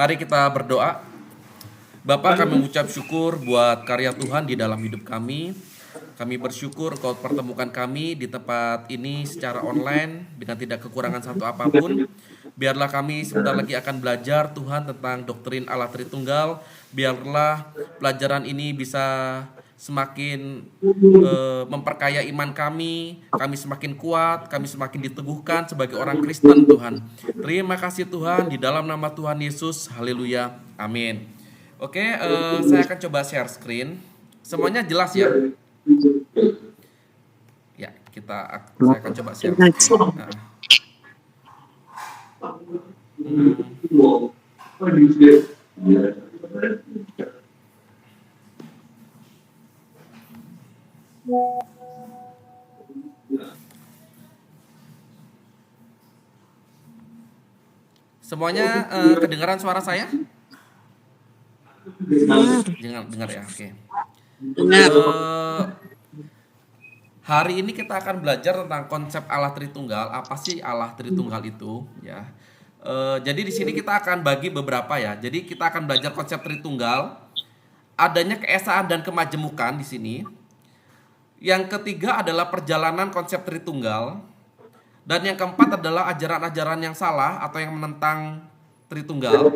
Mari kita berdoa. Bapa, kami mengucap syukur buat karya Tuhan di dalam hidup kami. Kami bersyukur Kau pertemukan kami di tempat ini secara online dengan tidak kekurangan satu apapun. Biarlah kami sebentar lagi akan belajar Tuhan tentang doktrin Allah Tritunggal. Biarlah pelajaran ini bisa semakin memperkaya iman kami semakin kuat, kami semakin diteguhkan sebagai orang Kristen Tuhan. Terima kasih Tuhan, di dalam nama Tuhan Yesus, haleluya, amin. Oke, saya akan coba share screen. Semuanya jelas ya? Ya, saya akan coba share screen. Nah. Semuanya kedengaran suara saya? Dengar ya, oke. Hari ini kita akan belajar tentang konsep Allah Tritunggal. Apa sih Allah Tritunggal itu? Ya. Jadi di sini kita akan bagi beberapa ya. Jadi kita akan belajar konsep Tritunggal. Adanya keesaan dan kemajemukan di sini. Yang ketiga adalah perjalanan konsep Tritunggal. Dan yang keempat adalah ajaran-ajaran yang salah atau yang menentang Tritunggal.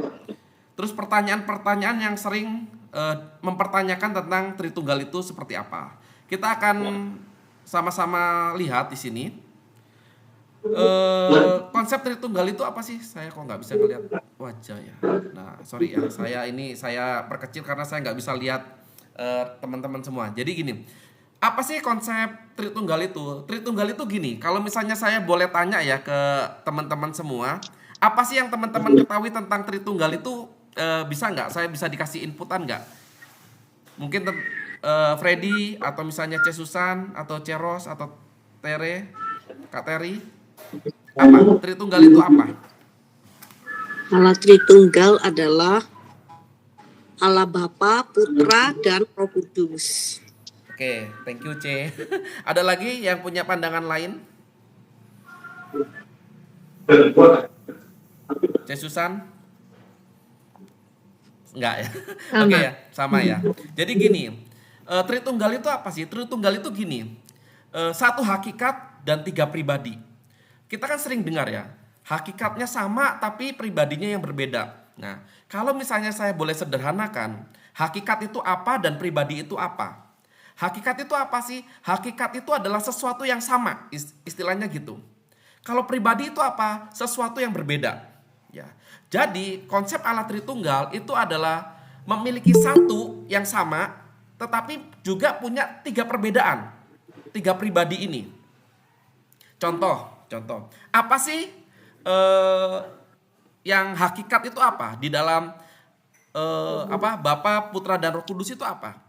Terus pertanyaan-pertanyaan yang sering mempertanyakan tentang Tritunggal itu seperti apa. Kita akan sama-sama lihat di sini. Konsep Tritunggal itu apa sih? Saya kok nggak bisa ngeliat wajah ya. Nah, sorry ya, saya perkecil karena saya nggak bisa lihat teman-teman semua. Jadi gini, apa sih konsep Tritunggal itu? Tritunggal itu gini, kalau misalnya saya boleh tanya ya ke teman-teman semua, apa sih yang teman-teman ketahui tentang Tritunggal itu? Bisa nggak? Saya bisa dikasih inputan nggak? Mungkin Freddy atau misalnya Cesusan atau Ceros atau Tere, Kak Teri. Apa? Tritunggal itu apa? Allah Tritunggal adalah Allah Bapa, Putra, dan Roh Kudus. Oke, thank you C. Ada lagi yang punya pandangan lain? Cesusan? Enggak ya? Oke ya, sama ya. Jadi gini, Tritunggal itu apa sih? Tritunggal itu gini, satu hakikat dan tiga pribadi. Kita kan sering dengar ya, hakikatnya sama tapi pribadinya yang berbeda. Nah, kalau misalnya saya boleh sederhanakan, hakikat itu apa dan pribadi itu apa? Hakikat itu apa sih? Hakikat itu adalah sesuatu yang sama, istilahnya gitu. Kalau pribadi itu apa? Sesuatu yang berbeda. Ya. Jadi konsep Allah Tritunggal itu adalah memiliki satu yang sama, tetapi juga punya tiga perbedaan, tiga pribadi ini. Contoh, apa sih yang hakikat itu apa di dalam Bapa, Putra, dan Roh Kudus itu apa?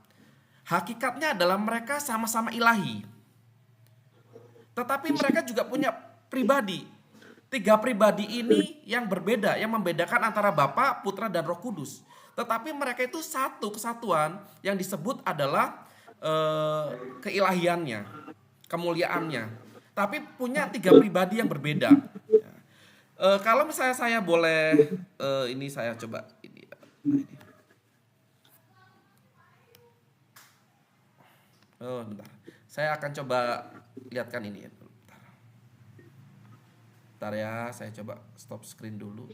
Hakikatnya adalah mereka sama-sama ilahi, tetapi mereka juga punya pribadi. Tiga pribadi ini yang berbeda, yang membedakan antara Bapa, Putra, dan Roh Kudus. Tetapi mereka itu satu kesatuan yang disebut adalah keilahiannya, kemuliaannya. Tapi punya tiga pribadi yang berbeda. Kalau misalnya saya boleh, ini saya coba ini. Bentar. Saya akan coba lihatkan ini ya. Bentar ya, saya coba stop screen dulu.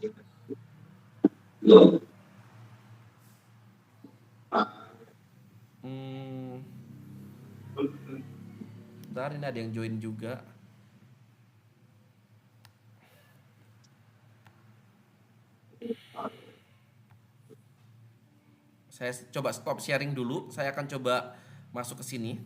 Bentar, ini ada yang join juga. Saya coba stop sharing dulu. Saya akan coba masuk ke sini.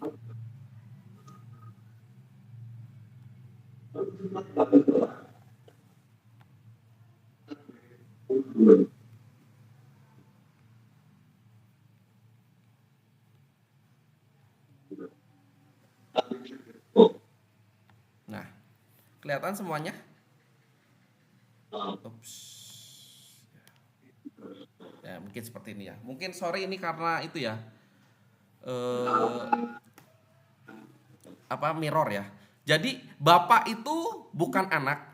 Nah, kelihatan semuanya? Ups. Ya, mungkin seperti ini ya. Mungkin sore ini karena itu ya. Mirror ya. Jadi Bapak itu bukan anak.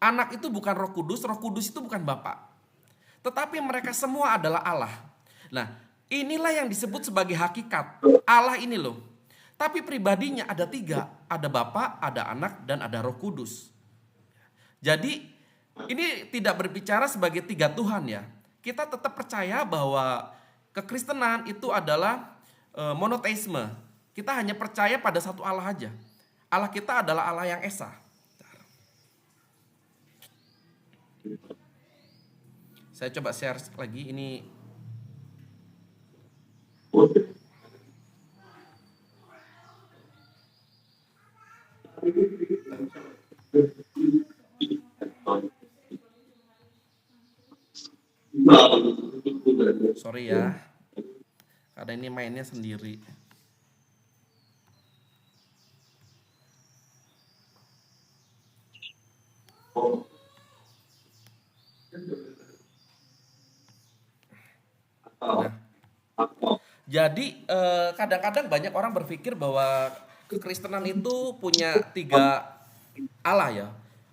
Anak itu bukan Roh Kudus itu bukan Bapak. Tetapi mereka semua adalah Allah. Nah, inilah yang disebut sebagai hakikat. Allah ini loh. Tapi pribadinya ada 3. Ada Bapa, ada Anak, dan ada Roh Kudus. Jadi ini tidak berbicara sebagai 3 Tuhan ya. Kita tetap percaya bahwa kekristenan itu adalah monoteisme. Kita hanya percaya pada satu Allah aja. Allah kita adalah Allah yang esa. Saya coba share lagi ini. Sorry ya, karena ini mainnya sendiri. Nah, jadi kadang-kadang banyak orang berpikir bahwa kekristenan itu punya 3 Allah ya.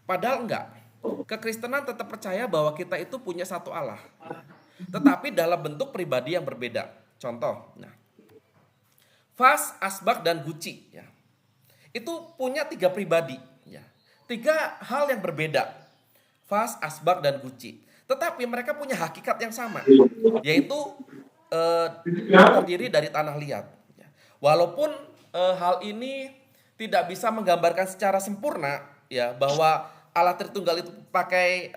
Padahal enggak. Kekristenan tetap percaya bahwa kita itu punya satu Allah. Tetapi dalam bentuk pribadi yang berbeda. Contoh, nah, Vas, Asbak, dan Guci ya. Itu punya 3 pribadi ya. 3 hal yang berbeda. Vas, Asbak, dan Guci. Tetapi mereka punya hakikat yang sama, yaitu terdiri dari tanah liat. Walaupun hal ini tidak bisa menggambarkan secara sempurna ya bahwa Allah Tritunggal itu pakai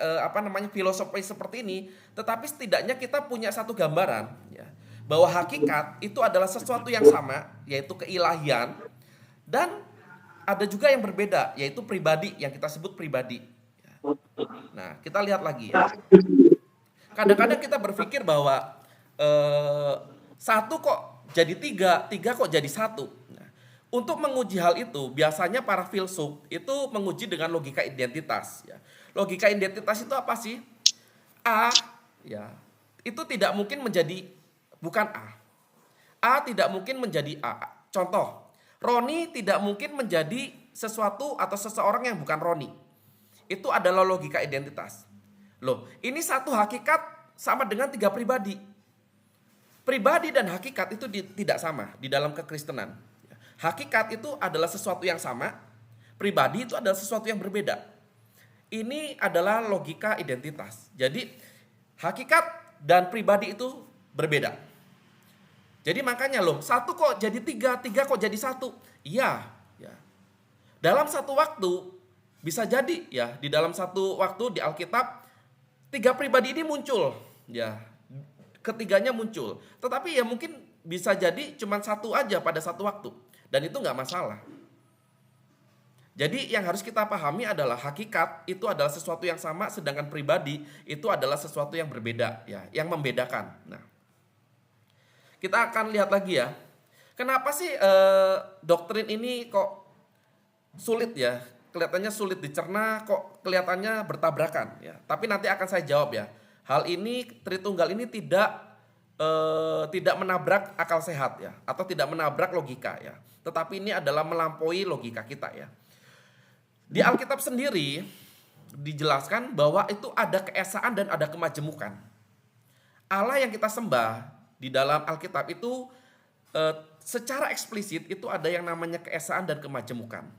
filosofi seperti ini, tetapi setidaknya kita punya satu gambaran ya, bahwa hakikat itu adalah sesuatu yang sama, yaitu keilahian, dan ada juga yang berbeda, yaitu pribadi yang kita sebut pribadi. Nah, kita lihat lagi ya. Kadang-kadang kita berpikir bahwa satu kok jadi 3, 3 kok jadi 1. Nah, untuk menguji hal itu, biasanya para filsuf itu menguji dengan logika identitas. Ya. Logika identitas itu apa sih? A, ya, itu tidak mungkin menjadi bukan A. A tidak mungkin menjadi A. Contoh, Roni tidak mungkin menjadi sesuatu atau seseorang yang bukan Roni. Itu adalah logika identitas. Loh, ini satu hakikat sama dengan 3 pribadi. Pribadi dan hakikat itu tidak sama di dalam kekristenan. Hakikat itu adalah sesuatu yang sama, pribadi itu adalah sesuatu yang berbeda. Ini adalah logika identitas. Jadi hakikat dan pribadi itu berbeda. Jadi makanya loh, 1 kok jadi 3, 3 kok jadi 1. Iya, ya. Dalam satu waktu bisa jadi ya, di dalam satu waktu di Alkitab 3 pribadi ini muncul, ya, ketiganya muncul. Tetapi ya mungkin bisa jadi cuma 1 aja pada satu waktu, dan itu nggak masalah. Jadi yang harus kita pahami adalah hakikat itu adalah sesuatu yang sama, sedangkan pribadi itu adalah sesuatu yang berbeda, ya, yang membedakan. Nah, kita akan lihat lagi ya, kenapa sih doktrin ini kok sulit ya? Kelihatannya sulit dicerna, kok kelihatannya bertabrakan ya. Tapi nanti akan saya jawab ya. Hal ini Tritunggal ini tidak menabrak akal sehat ya, atau tidak menabrak logika ya. Tetapi ini adalah melampaui logika kita ya. Di Alkitab sendiri dijelaskan bahwa itu ada keesaan dan ada kemajemukan. Allah yang kita sembah di dalam Alkitab itu secara eksplisit itu ada yang namanya keesaan dan kemajemukan.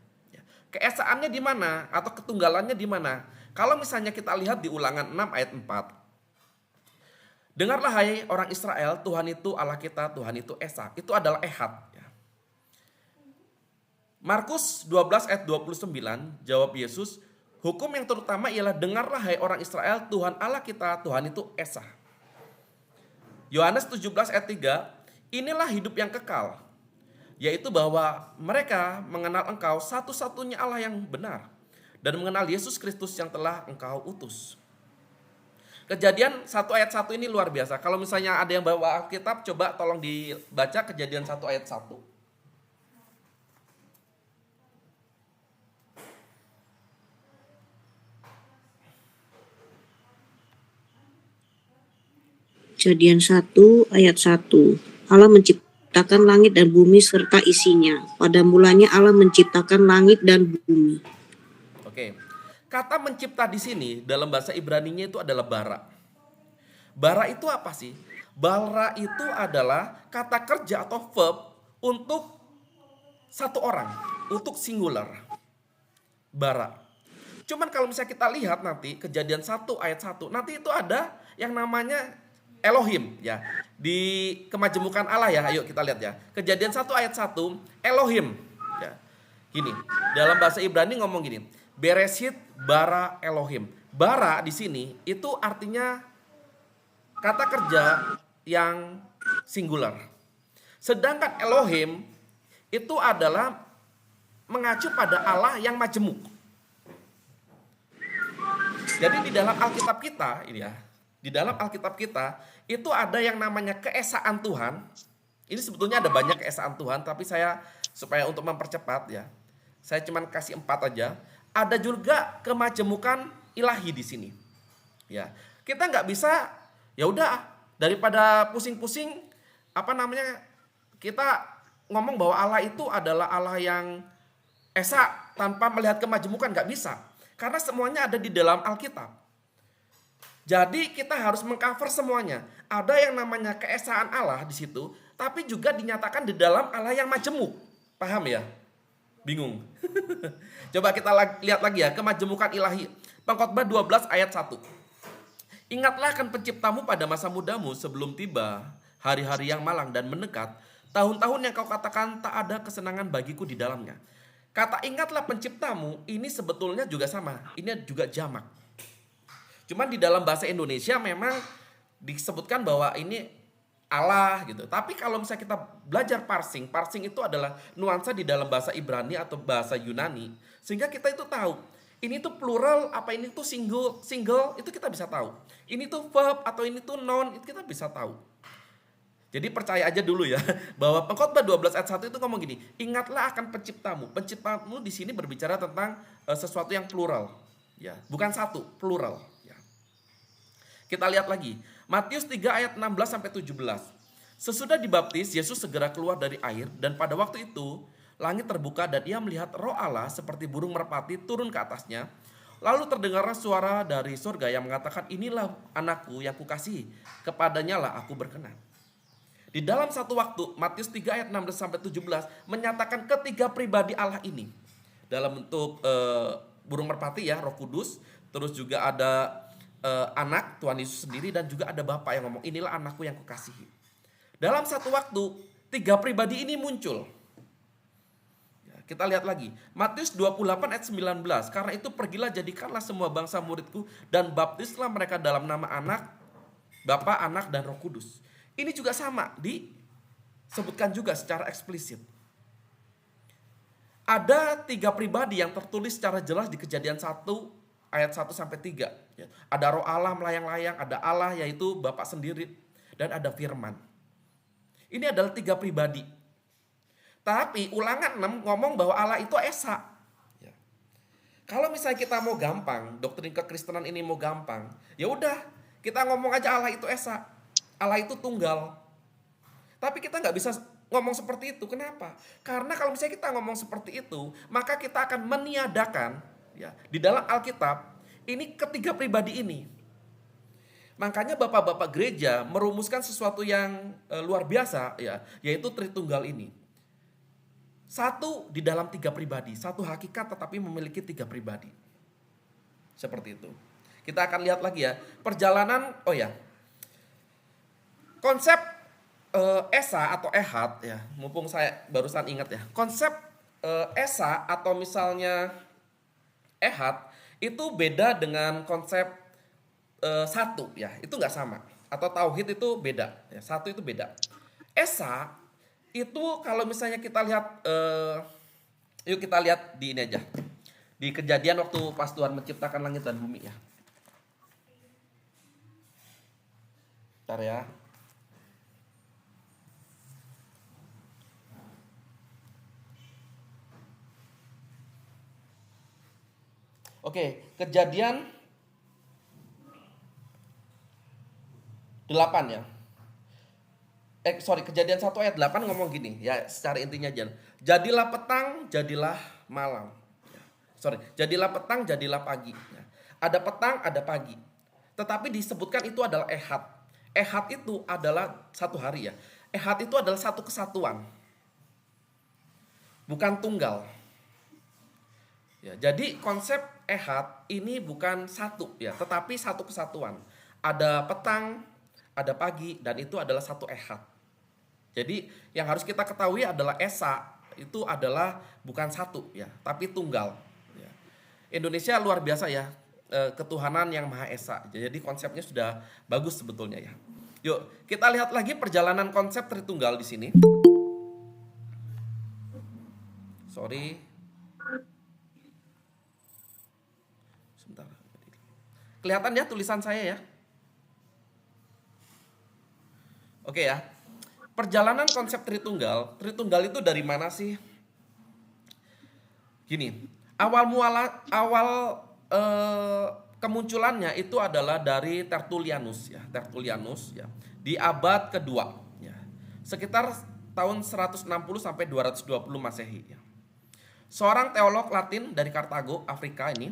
Keesaannya di mana atau ketunggalannya di mana? Kalau misalnya kita lihat di Ulangan 6 ayat 4. Dengarlah hai orang Israel, Tuhan itu Allah kita, Tuhan itu esa. Itu adalah ehad. Markus 12 ayat 29, jawab Yesus, hukum yang terutama ialah dengarlah hai orang Israel, Tuhan Allah kita, Tuhan itu esa. Yohanes 17 ayat 3, inilah hidup yang kekal, yaitu bahwa mereka mengenal engkau satu-satunya Allah yang benar dan mengenal Yesus Kristus yang telah engkau utus. Kejadian 1 ayat 1 ini luar biasa. Kalau misalnya ada yang bawa Alkitab, coba tolong dibaca Kejadian 1 ayat 1. Kejadian 1 ayat 1. Allah menciptakan langit dan bumi serta isinya. Pada mulanya Allah menciptakan langit dan bumi. Oke. Kata mencipta di sini dalam bahasa Ibraninya itu adalah bara. Bara itu apa sih? Bara itu adalah kata kerja atau verb untuk satu orang, untuk singular. Bara. Cuman kalau misalnya kita lihat nanti Kejadian 1 ayat 1, nanti itu ada yang namanya Elohim ya. Di kemajemukan Allah ya, ayo kita lihat ya. Kejadian 1 ayat 1, Elohim ya. Gini, dalam bahasa Ibrani ngomong gini, Bereshit bara Elohim. Bara di sini itu artinya kata kerja yang singular. Sedangkan Elohim itu adalah mengacu pada Allah yang majemuk. Jadi di dalam Alkitab kita ini ya, di dalam Alkitab kita itu ada yang namanya keesaan Tuhan. Ini sebetulnya ada banyak keesaan Tuhan, tapi saya supaya untuk mempercepat ya, saya cuman kasih 4 aja. Ada juga kemajemukan ilahi di sini. Ya, kita nggak bisa ya udah daripada pusing-pusing kita ngomong bahwa Allah itu adalah Allah yang esa tanpa melihat kemajemukan, nggak bisa. Karena semuanya ada di dalam Alkitab. Jadi kita harus mengcover semuanya. Ada yang namanya keesaan Allah di situ, tapi juga dinyatakan di dalam Allah yang majemuk. Paham ya? Bingung. Coba kita lihat lagi ya, kemajemukan ilahi. Pengkhotbah 12 ayat 1. Ingatlah akan penciptamu pada masa mudamu sebelum tiba hari-hari yang malang dan mendekat, tahun-tahun yang kau katakan tak ada kesenangan bagiku di dalamnya. Kata ingatlah penciptamu ini sebetulnya juga sama. Ini juga jamak. Cuman di dalam bahasa Indonesia memang disebutkan bahwa ini Allah gitu. Tapi kalau misalnya kita belajar parsing itu adalah nuansa di dalam bahasa Ibrani atau bahasa Yunani. Sehingga kita itu tahu, ini tuh plural, apa ini tuh single itu kita bisa tahu. Ini tuh verb atau ini tuh noun, itu kita bisa tahu. Jadi percaya aja dulu ya, bahwa Pengkhotbah 12 ayat 1 itu ngomong gini, ingatlah akan penciptamu. Penciptamu di sini berbicara tentang sesuatu yang plural. Ya, bukan satu, plural. Ya. Kita lihat lagi, Matius 3 ayat 16 sampai 17. Sesudah dibaptis, Yesus segera keluar dari air dan pada waktu itu langit terbuka dan ia melihat Roh Allah seperti burung merpati turun ke atasnya. Lalu terdengarlah suara dari surga yang mengatakan, inilah anakku yang kukasihi, kepadanya lah aku berkenan. Di dalam satu waktu, Matius 3 ayat 16 sampai 17 menyatakan ketiga pribadi Allah ini dalam bentuk burung merpati ya, Roh Kudus, terus juga ada anak Tuhan Yesus sendiri dan juga ada Bapa yang ngomong, inilah anakku yang kukasihi. Dalam satu waktu, tiga pribadi ini muncul. Ya, kita lihat lagi, Matius 28 ayat 19, karena itu pergilah jadikanlah semua bangsa muridku dan baptislah mereka dalam nama anak, Bapa, Anak, dan Roh Kudus. Ini juga sama, disebutkan juga secara eksplisit. Ada tiga pribadi yang tertulis secara jelas di Kejadian 1 ayat 1 sampai 3. Ada Roh Allah melayang-layang, ada Allah yaitu Bapa sendiri, dan ada firman. Ini adalah tiga pribadi. Tapi Ulangan 6 ngomong bahwa Allah itu esa. Kalau misalnya kita mau gampang, doktrin kekristenan ini mau gampang, ya udah kita ngomong aja Allah itu esa. Allah itu tunggal. Tapi kita nggak bisa ngomong seperti itu. Kenapa? Karena kalau misalnya kita ngomong seperti itu, maka kita akan meniadakan ya, di dalam Alkitab ini ketiga pribadi ini. Makanya bapak-bapak gereja merumuskan sesuatu yang luar biasa ya, yaitu Tritunggal ini. Satu di dalam tiga pribadi, satu hakikat tetapi memiliki tiga pribadi. Seperti itu. Kita akan lihat lagi ya, perjalanan konsep esa atau ehad ya, mumpung saya barusan ingat ya. Konsep esa atau misalnya ehad itu beda dengan konsep satu ya, itu nggak sama. Atau tauhid itu beda ya, satu itu beda. Esa itu kalau misalnya kita lihat, yuk kita lihat di ini aja, di Kejadian waktu pas Tuhan menciptakan langit dan bumi ya. Bentar ya. Oke, Kejadian 8 ya. Kejadian 1 ayat 8 ngomong gini, ya secara intinya aja. Jadilah petang, jadilah malam. Jadilah petang, jadilah pagi. Ada petang, ada pagi. Tetapi disebutkan itu adalah ehad. Ehad itu adalah satu hari ya. Ehad itu adalah satu kesatuan, bukan tunggal. Ya, jadi konsep ehad ini bukan satu ya, tetapi satu kesatuan. Ada petang, ada pagi, dan itu adalah satu ehad. Jadi yang harus kita ketahui adalah esa itu adalah bukan satu ya, tapi tunggal. Ya. Indonesia luar biasa ya, ketuhanan yang Maha Esa. Jadi konsepnya sudah bagus sebetulnya ya. Yuk kita lihat lagi perjalanan konsep Tritunggal di sini. Sorry. Sebentar. Kelihatan ya tulisan saya ya? Oke ya. Perjalanan konsep Tritunggal itu dari mana sih? Gini, awal kemunculannya itu adalah dari Tertullianus ya, di abad kedua ya. Sekitar tahun 160 sampai 220 Masehi ya. Seorang teolog Latin dari Kartago, Afrika ini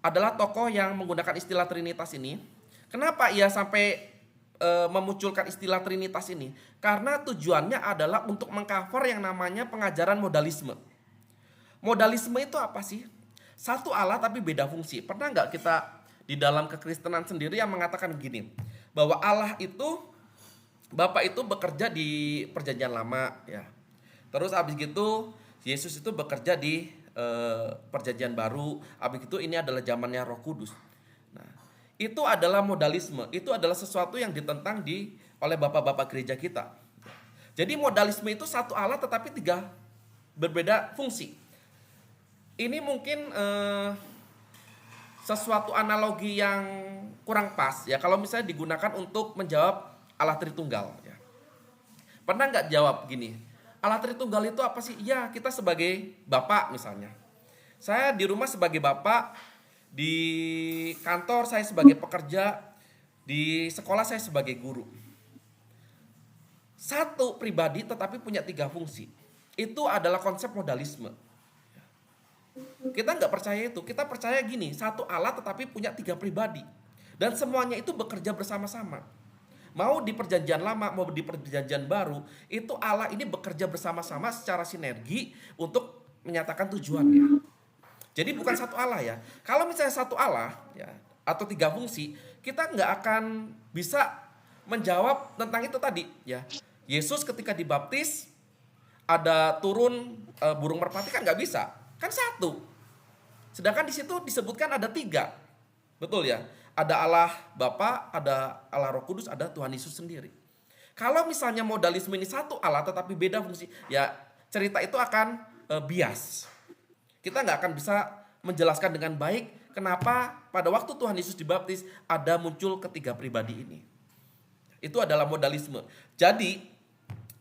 adalah tokoh yang menggunakan istilah Trinitas ini. Kenapa ia sampai memunculkan istilah Trinitas ini? Karena tujuannya adalah untuk mengcover yang namanya pengajaran modalisme. Modalisme itu apa sih? Satu Allah tapi beda fungsi. Pernah nggak kita di dalam kekristenan sendiri yang mengatakan gini, bahwa Allah itu, Bapa itu bekerja di perjanjian lama ya. Terus abis gitu Yesus itu bekerja di perjanjian baru. Abis itu ini adalah zamannya Roh Kudus. Nah, itu adalah modalisme. Itu adalah sesuatu yang ditentang oleh bapak-bapak gereja kita. Jadi modalisme itu satu Allah tetapi tiga berbeda fungsi. Ini mungkin sesuatu analogi yang kurang pas ya kalau misalnya digunakan untuk menjawab Allah Tritunggal ya. Pernah nggak jawab gini, Allah Tritunggal itu apa sih? Ya kita sebagai bapak misalnya. Saya di rumah sebagai bapak, di kantor saya sebagai pekerja, di sekolah saya sebagai guru. Satu pribadi tetapi punya tiga fungsi. Itu adalah konsep modalisme. Kita nggak percaya itu. Kita percaya gini, satu Allah tetapi punya tiga pribadi. Dan semuanya itu bekerja bersama-sama. Mau di perjanjian lama, mau di perjanjian baru, itu Allah ini bekerja bersama-sama secara sinergi untuk menyatakan tujuannya. Jadi bukan satu Allah ya. Kalau misalnya satu Allah ya, atau tiga fungsi, kita nggak akan bisa menjawab tentang itu tadi ya. Yesus ketika dibaptis ada turun burung merpati kan nggak bisa, kan satu. Sedangkan di situ disebutkan ada tiga, betul ya. Ada Allah Bapa, ada Allah Roh Kudus, ada Tuhan Yesus sendiri. Kalau misalnya modalisme ini satu Allah tetapi beda fungsi, ya cerita itu akan bias. Kita nggak akan bisa menjelaskan dengan baik kenapa pada waktu Tuhan Yesus dibaptis ada muncul ketiga pribadi ini. Itu adalah modalisme. Jadi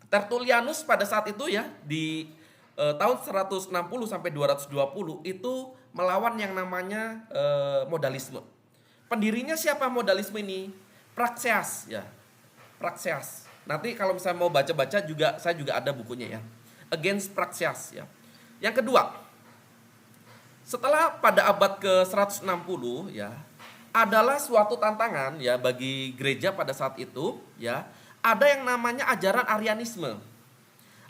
Tertullianus pada saat itu ya di tahun 160 sampai 220 itu melawan yang namanya modalisme. Pendirinya siapa modalisme ini? Praxeas ya. Praxeas. Nanti kalau misalnya mau baca-baca juga saya juga ada bukunya ya. Against Praxeas ya. Yang kedua, setelah pada abad ke-160 ya, adalah suatu tantangan ya bagi gereja pada saat itu ya. Ada yang namanya ajaran Arianisme.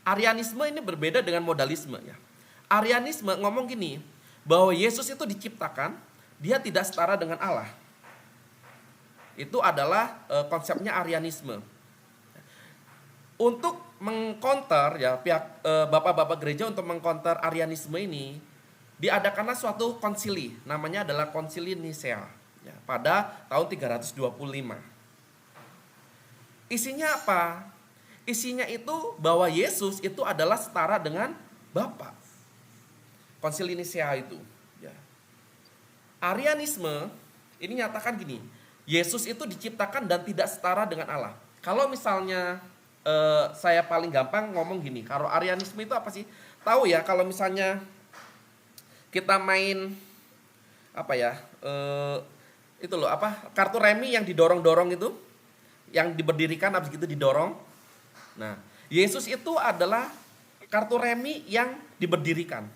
Arianisme ini berbeda dengan modalisme ya. Arianisme ngomong gini, bahwa Yesus itu diciptakan, dia tidak setara dengan Allah. Itu adalah konsepnya Arianisme. Untuk mengcounter ya pihak bapak-bapak gereja untuk mengcounter Arianisme ini, diadakanlah suatu konsili, namanya adalah Konsili Nisea ya, pada tahun 325. Isinya apa? Isinya itu bahwa Yesus itu adalah setara dengan Bapa. Konsili Nisea itu. Ya. Arianisme ini nyatakan gini, Yesus itu diciptakan dan tidak setara dengan Allah. Kalau misalnya saya paling gampang ngomong gini, kalau Arianisme itu apa sih? Tahu ya kalau misalnya kita main apa ya? Itu loh apa? Kartu remi yang didorong-dorong itu, yang diberdirikan habis gitu didorong. Nah, Yesus itu adalah kartu remi yang diberdirikan.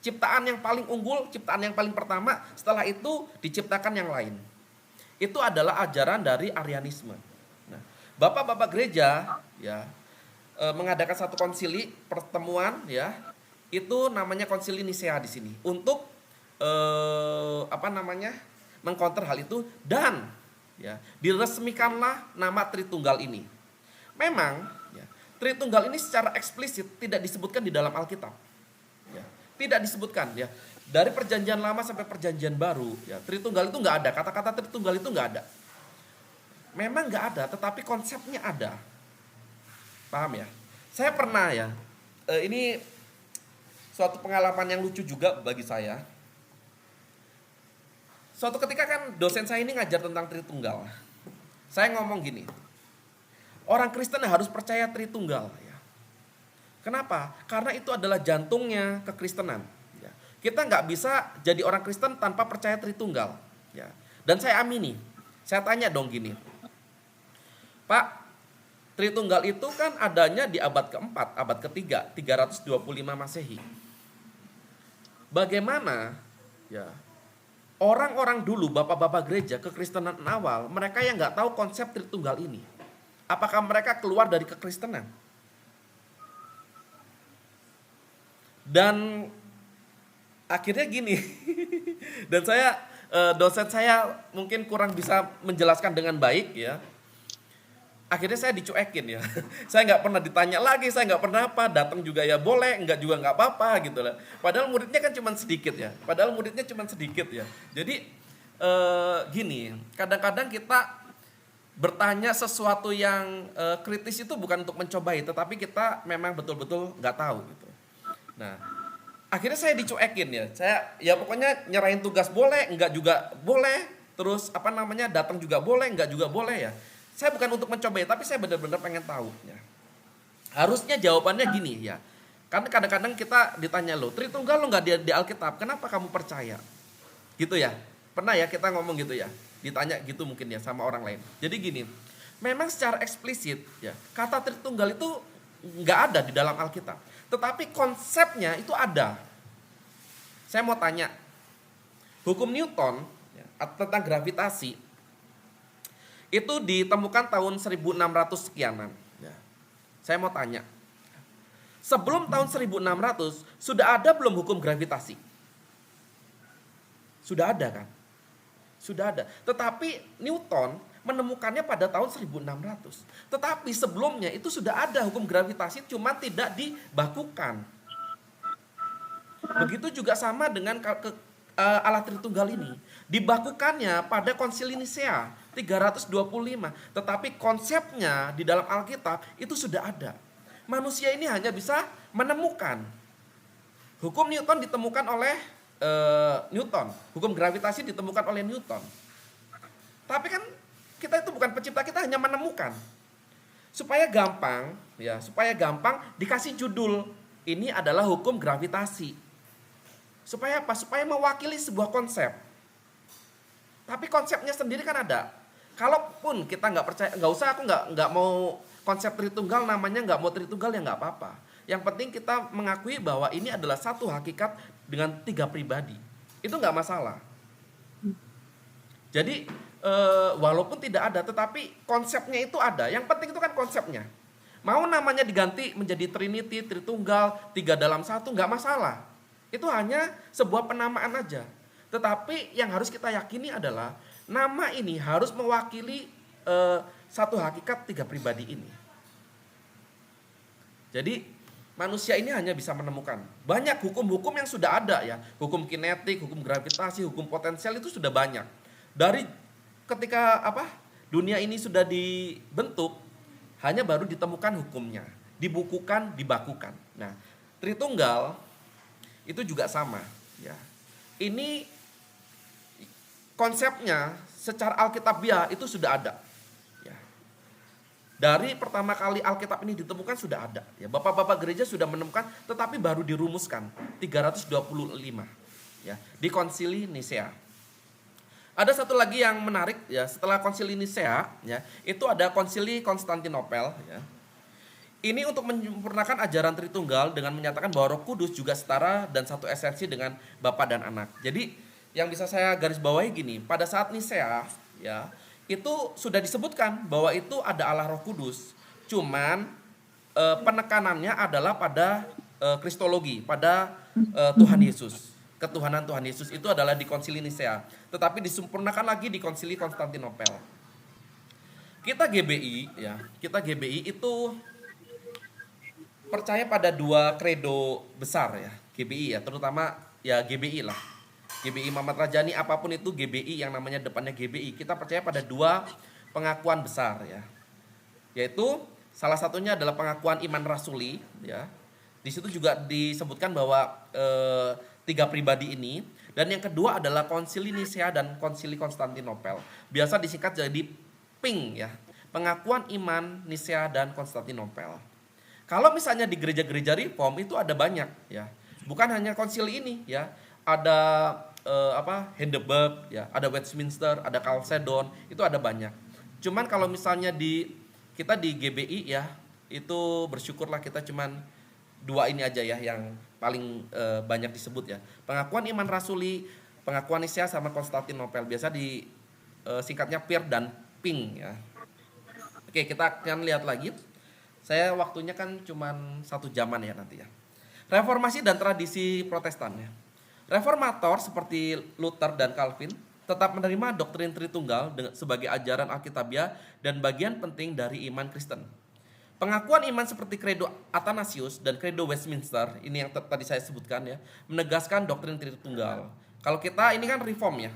Ciptaan yang paling unggul, ciptaan yang paling pertama, setelah itu diciptakan yang lain. itu adalah ajaran dari Arianisme. Nah, bapak-bapak gereja ya mengadakan satu konsili pertemuan ya, itu namanya konsili Nisea di sini untuk mengcounter hal itu, dan ya diresmikanlah nama Tritunggal ini. Memang ya, Tritunggal ini secara eksplisit tidak disebutkan di dalam Alkitab. Ya, tidak disebutkan ya. Dari perjanjian lama sampai perjanjian baru ya, Tritunggal itu nggak ada, kata-kata Tritunggal itu nggak ada. Memang nggak ada, tetapi konsepnya ada. Paham ya? Saya pernah ya, ini suatu pengalaman yang lucu juga bagi saya. Suatu ketika kan dosen saya ini ngajar tentang Tritunggal. Saya ngomong gini, orang Kristen harus percaya Tritunggal. Ya. Kenapa? Karena itu adalah jantungnya kekristenan. Ya. Kita nggak bisa jadi orang Kristen tanpa percaya Tritunggal. Ya. Dan saya amini. Saya tanya dong gini, Pak, Tritunggal itu kan adanya di abad keempat, abad ketiga, 325 Masehi. Bagaimana ya orang-orang dulu, bapak-bapak gereja kekristenan awal, mereka yang nggak tahu konsep Tritunggal ini, apakah mereka keluar dari kekristenan? Dan akhirnya gini, dan saya dosen saya mungkin kurang bisa menjelaskan dengan baik ya. Akhirnya saya dicuekin ya. Saya nggak pernah ditanya lagi, saya nggak pernah apa, datang juga ya boleh, enggak juga nggak apa-apa gitu lah. Padahal muridnya kan cuma sedikit ya. Jadi gini, kadang-kadang kita bertanya sesuatu yang kritis itu bukan untuk mencobai, tetapi kita memang betul-betul nggak tahu gitu. Nah, akhirnya saya dicuekin ya. Saya ya pokoknya nyerahin tugas boleh, enggak juga boleh. Terus datang juga boleh, enggak juga boleh ya. Saya bukan untuk mencoba, tapi saya benar-benar pengen tahu. Ya. Harusnya jawabannya gini ya. Karena kadang-kadang kita ditanya lo, Tritunggal lo nggak di Alkitab, kenapa kamu percaya? Gitu ya. Pernah ya kita ngomong gitu ya. Ditanya gitu mungkin ya sama orang lain. Jadi gini, memang secara eksplisit ya kata Tritunggal itu nggak ada di dalam Alkitab. Tetapi konsepnya itu ada. Saya mau tanya, hukum Newton ya, tentang gravitasi itu ditemukan tahun 1600 sekianan. Ya. Saya mau tanya, sebelum tahun 1600 sudah ada belum hukum gravitasi? Sudah ada kan? Sudah ada. Tetapi Newton menemukannya pada tahun 1600. Tetapi sebelumnya itu sudah ada hukum gravitasi, cuma tidak dibakukan. Begitu juga sama dengan alat Tritunggal ini. Dibakukannya pada Konsili Nisea 325, tetapi konsepnya di dalam Alkitab itu sudah ada. Manusia ini hanya bisa menemukan. Hukum Newton ditemukan oleh Newton, hukum gravitasi ditemukan oleh Newton. Tapi kan kita itu bukan pencipta, kita hanya menemukan. Supaya gampang dikasih judul, ini adalah hukum gravitasi. Supaya apa? Supaya mewakili sebuah konsep. Tapi konsepnya sendiri kan ada. Kalaupun kita nggak percaya, nggak usah, aku nggak mau konsep Tritunggal, namanya nggak mau Tritunggal ya nggak apa-apa. Yang penting kita mengakui bahwa ini adalah satu hakikat dengan 3 pribadi. Itu nggak masalah. Jadi walaupun tidak ada, tetapi konsepnya itu ada. Yang penting itu kan konsepnya. Mau namanya diganti menjadi Trinity, Tritunggal, 3 dalam 1, nggak masalah. Itu hanya sebuah penamaan aja. Tetapi yang harus kita yakini adalah nama ini harus mewakili satu hakikat 3 pribadi ini. Jadi manusia ini hanya bisa menemukan. Banyak hukum-hukum yang sudah ada ya. Hukum kinetik, hukum gravitasi, hukum potensial itu sudah banyak. Dari ketika dunia ini sudah dibentuk, hanya baru ditemukan hukumnya. Dibukukan, dibakukan. Nah, Tritunggal itu juga sama ya. Ini konsepnya secara alkitabiah itu sudah ada. Ya. Dari pertama kali Alkitab ini ditemukan sudah ada. Ya, bapak-bapak gereja sudah menemukan, tetapi baru dirumuskan 325 ya, di Konsili Nisea. Ada satu lagi yang menarik ya, setelah Konsili Nisea ya, itu ada Konsili Konstantinopel ya. Ini untuk menyempurnakan ajaran Tritunggal dengan menyatakan bahwa Roh Kudus juga setara dan satu esensi dengan Bapa dan Anak. Jadi yang bisa saya garis bawahi gini, pada saat Nisea ya, itu sudah disebutkan bahwa itu ada Allah Roh Kudus. Cuman penekanannya adalah pada kristologi, pada Tuhan Yesus. Ketuhanan Tuhan Yesus itu adalah di Konsili Nisea, tetapi disempurnakan lagi di Konsili Konstantinopel. Kita GBI ya, kita GBI itu percaya pada dua kredo besar ya, GBI ya, terutama ya GBI lah. GBI Muhammad Rajani, apapun itu GBI yang namanya depannya GBI, kita percaya pada dua pengakuan besar ya. Yaitu salah satunya adalah pengakuan iman rasuli ya. Di situ juga disebutkan bahwa tiga pribadi ini, dan yang kedua adalah Konsili Nisea dan Konsili Konstantinopel. Biasa disingkat jadi PING ya. Pengakuan iman Nisea dan Konstantinopel. Kalau misalnya di gereja-gereja Reform itu ada banyak ya. Bukan hanya konsili ini ya. Ada Heidelberg ya, ada Westminster, ada Chalcedon, itu ada banyak. Cuman kalau misalnya kita di GBI ya, itu bersyukurlah kita cuman dua ini aja ya yang paling banyak disebut ya. Pengakuan iman rasuli, pengakuan Nisea sama Konstantinopel. Biasa di singkatnya PIR dan PING ya. Oke, kita akan lihat lagi. Saya waktunya kan cuman 1 jaman ya nanti ya. Reformasi dan tradisi Protestan ya. Reformator seperti Luther dan Calvin tetap menerima doktrin Tritunggal sebagai ajaran Alkitabiah dan bagian penting dari iman Kristen. Pengakuan iman seperti Credo Athanasius dan Credo Westminster, ini yang tadi saya sebutkan ya, menegaskan doktrin Tritunggal. Kalau kita ini kan Reform ya.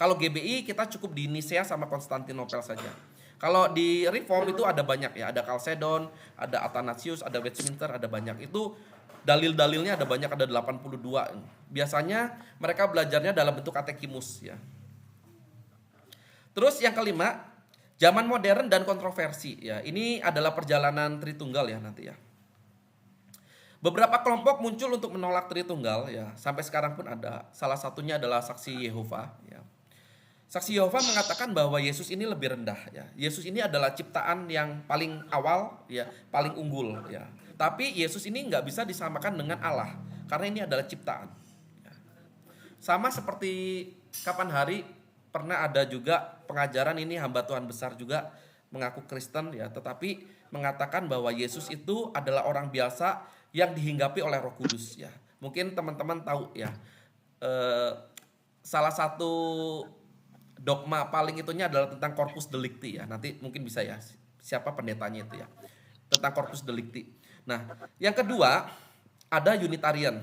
Kalau GBI kita cukup di Nisea sama Konstantinopel saja. Kalau di Reform itu ada banyak ya, ada Chalcedon, ada Athanasius, ada Westminster, ada banyak. Itu dalil-dalilnya ada banyak, ada 82. Biasanya mereka belajarnya dalam bentuk katekimus ya. Terus yang kelima, zaman modern dan kontroversi ya. Ini adalah perjalanan Tritunggal ya nanti ya. Beberapa kelompok muncul untuk menolak Tritunggal ya, sampai sekarang pun ada. Salah satunya adalah Saksi Yehova ya. Saksi Yehova mengatakan bahwa Yesus ini lebih rendah ya. Yesus ini adalah ciptaan yang paling awal ya, paling unggul ya. Tapi Yesus ini nggak bisa disamakan dengan Allah karena ini adalah ciptaan. Ya. Sama seperti kapan hari pernah ada juga pengajaran ini hamba Tuhan besar juga mengaku Kristen ya, tetapi mengatakan bahwa Yesus itu adalah orang biasa yang dihinggapi oleh Roh Kudus ya. Mungkin teman-teman tahu ya. Salah satu dogma paling itunya adalah tentang Corpus Delicti ya. Nanti mungkin bisa ya siapa pendetanya itu ya. Tentang Corpus Delicti. Nah, yang kedua ada Unitarian.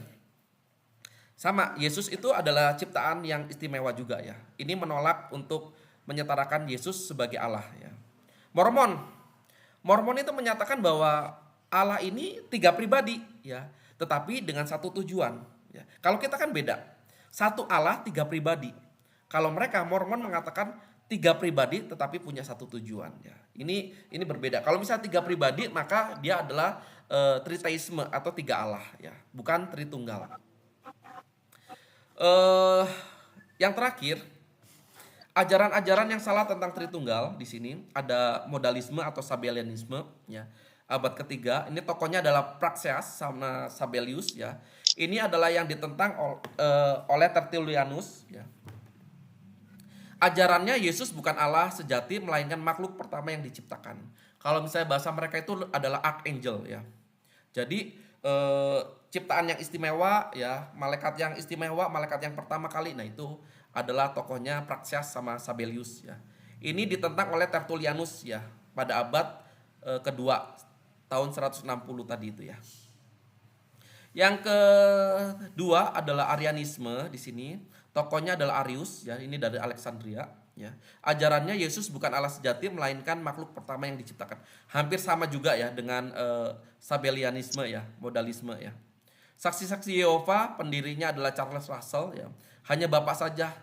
Sama, Yesus itu adalah ciptaan yang istimewa juga ya. Ini menolak untuk menyetarakan Yesus sebagai Allah ya. Mormon itu menyatakan bahwa Allah ini 3 pribadi ya, tetapi dengan satu tujuan ya. Kalau kita kan beda. Satu Allah 3 pribadi. Kalau mereka Mormon mengatakan 3 pribadi tetapi punya satu tujuan ya. Ini berbeda. Kalau misalnya 3 pribadi maka dia adalah triteisme atau 3 Allah ya, bukan Tritunggal. Yang terakhir, ajaran-ajaran yang salah tentang Tritunggal di sini ada modalisme atau Sabellianisme ya. Abad ketiga, ini tokohnya adalah Praxeas sama Sabellius ya. Ini adalah yang ditentang oleh Tertullianus ya. Ajarannya Yesus bukan Allah sejati melainkan makhluk pertama yang diciptakan. Kalau misalnya bahasa mereka itu adalah archangel ya. Jadi ciptaan yang istimewa ya, malaikat yang istimewa, malaikat yang pertama kali. Nah itu adalah tokohnya Praxeas sama Sabellius ya. Ini ditentang oleh Tertullianus ya pada abad kedua tahun 160 tadi itu ya. Yang kedua adalah Arianisme di sini. Tokohnya adalah Arius ya, ini dari Alexandria ya. Ajarannya Yesus bukan Allah sejati melainkan makhluk pertama yang diciptakan. Hampir sama juga ya dengan Sabellianisme ya, modalisme ya. Saksi-saksi Yehova pendirinya adalah Charles Russell ya. Hanya Bapak saja.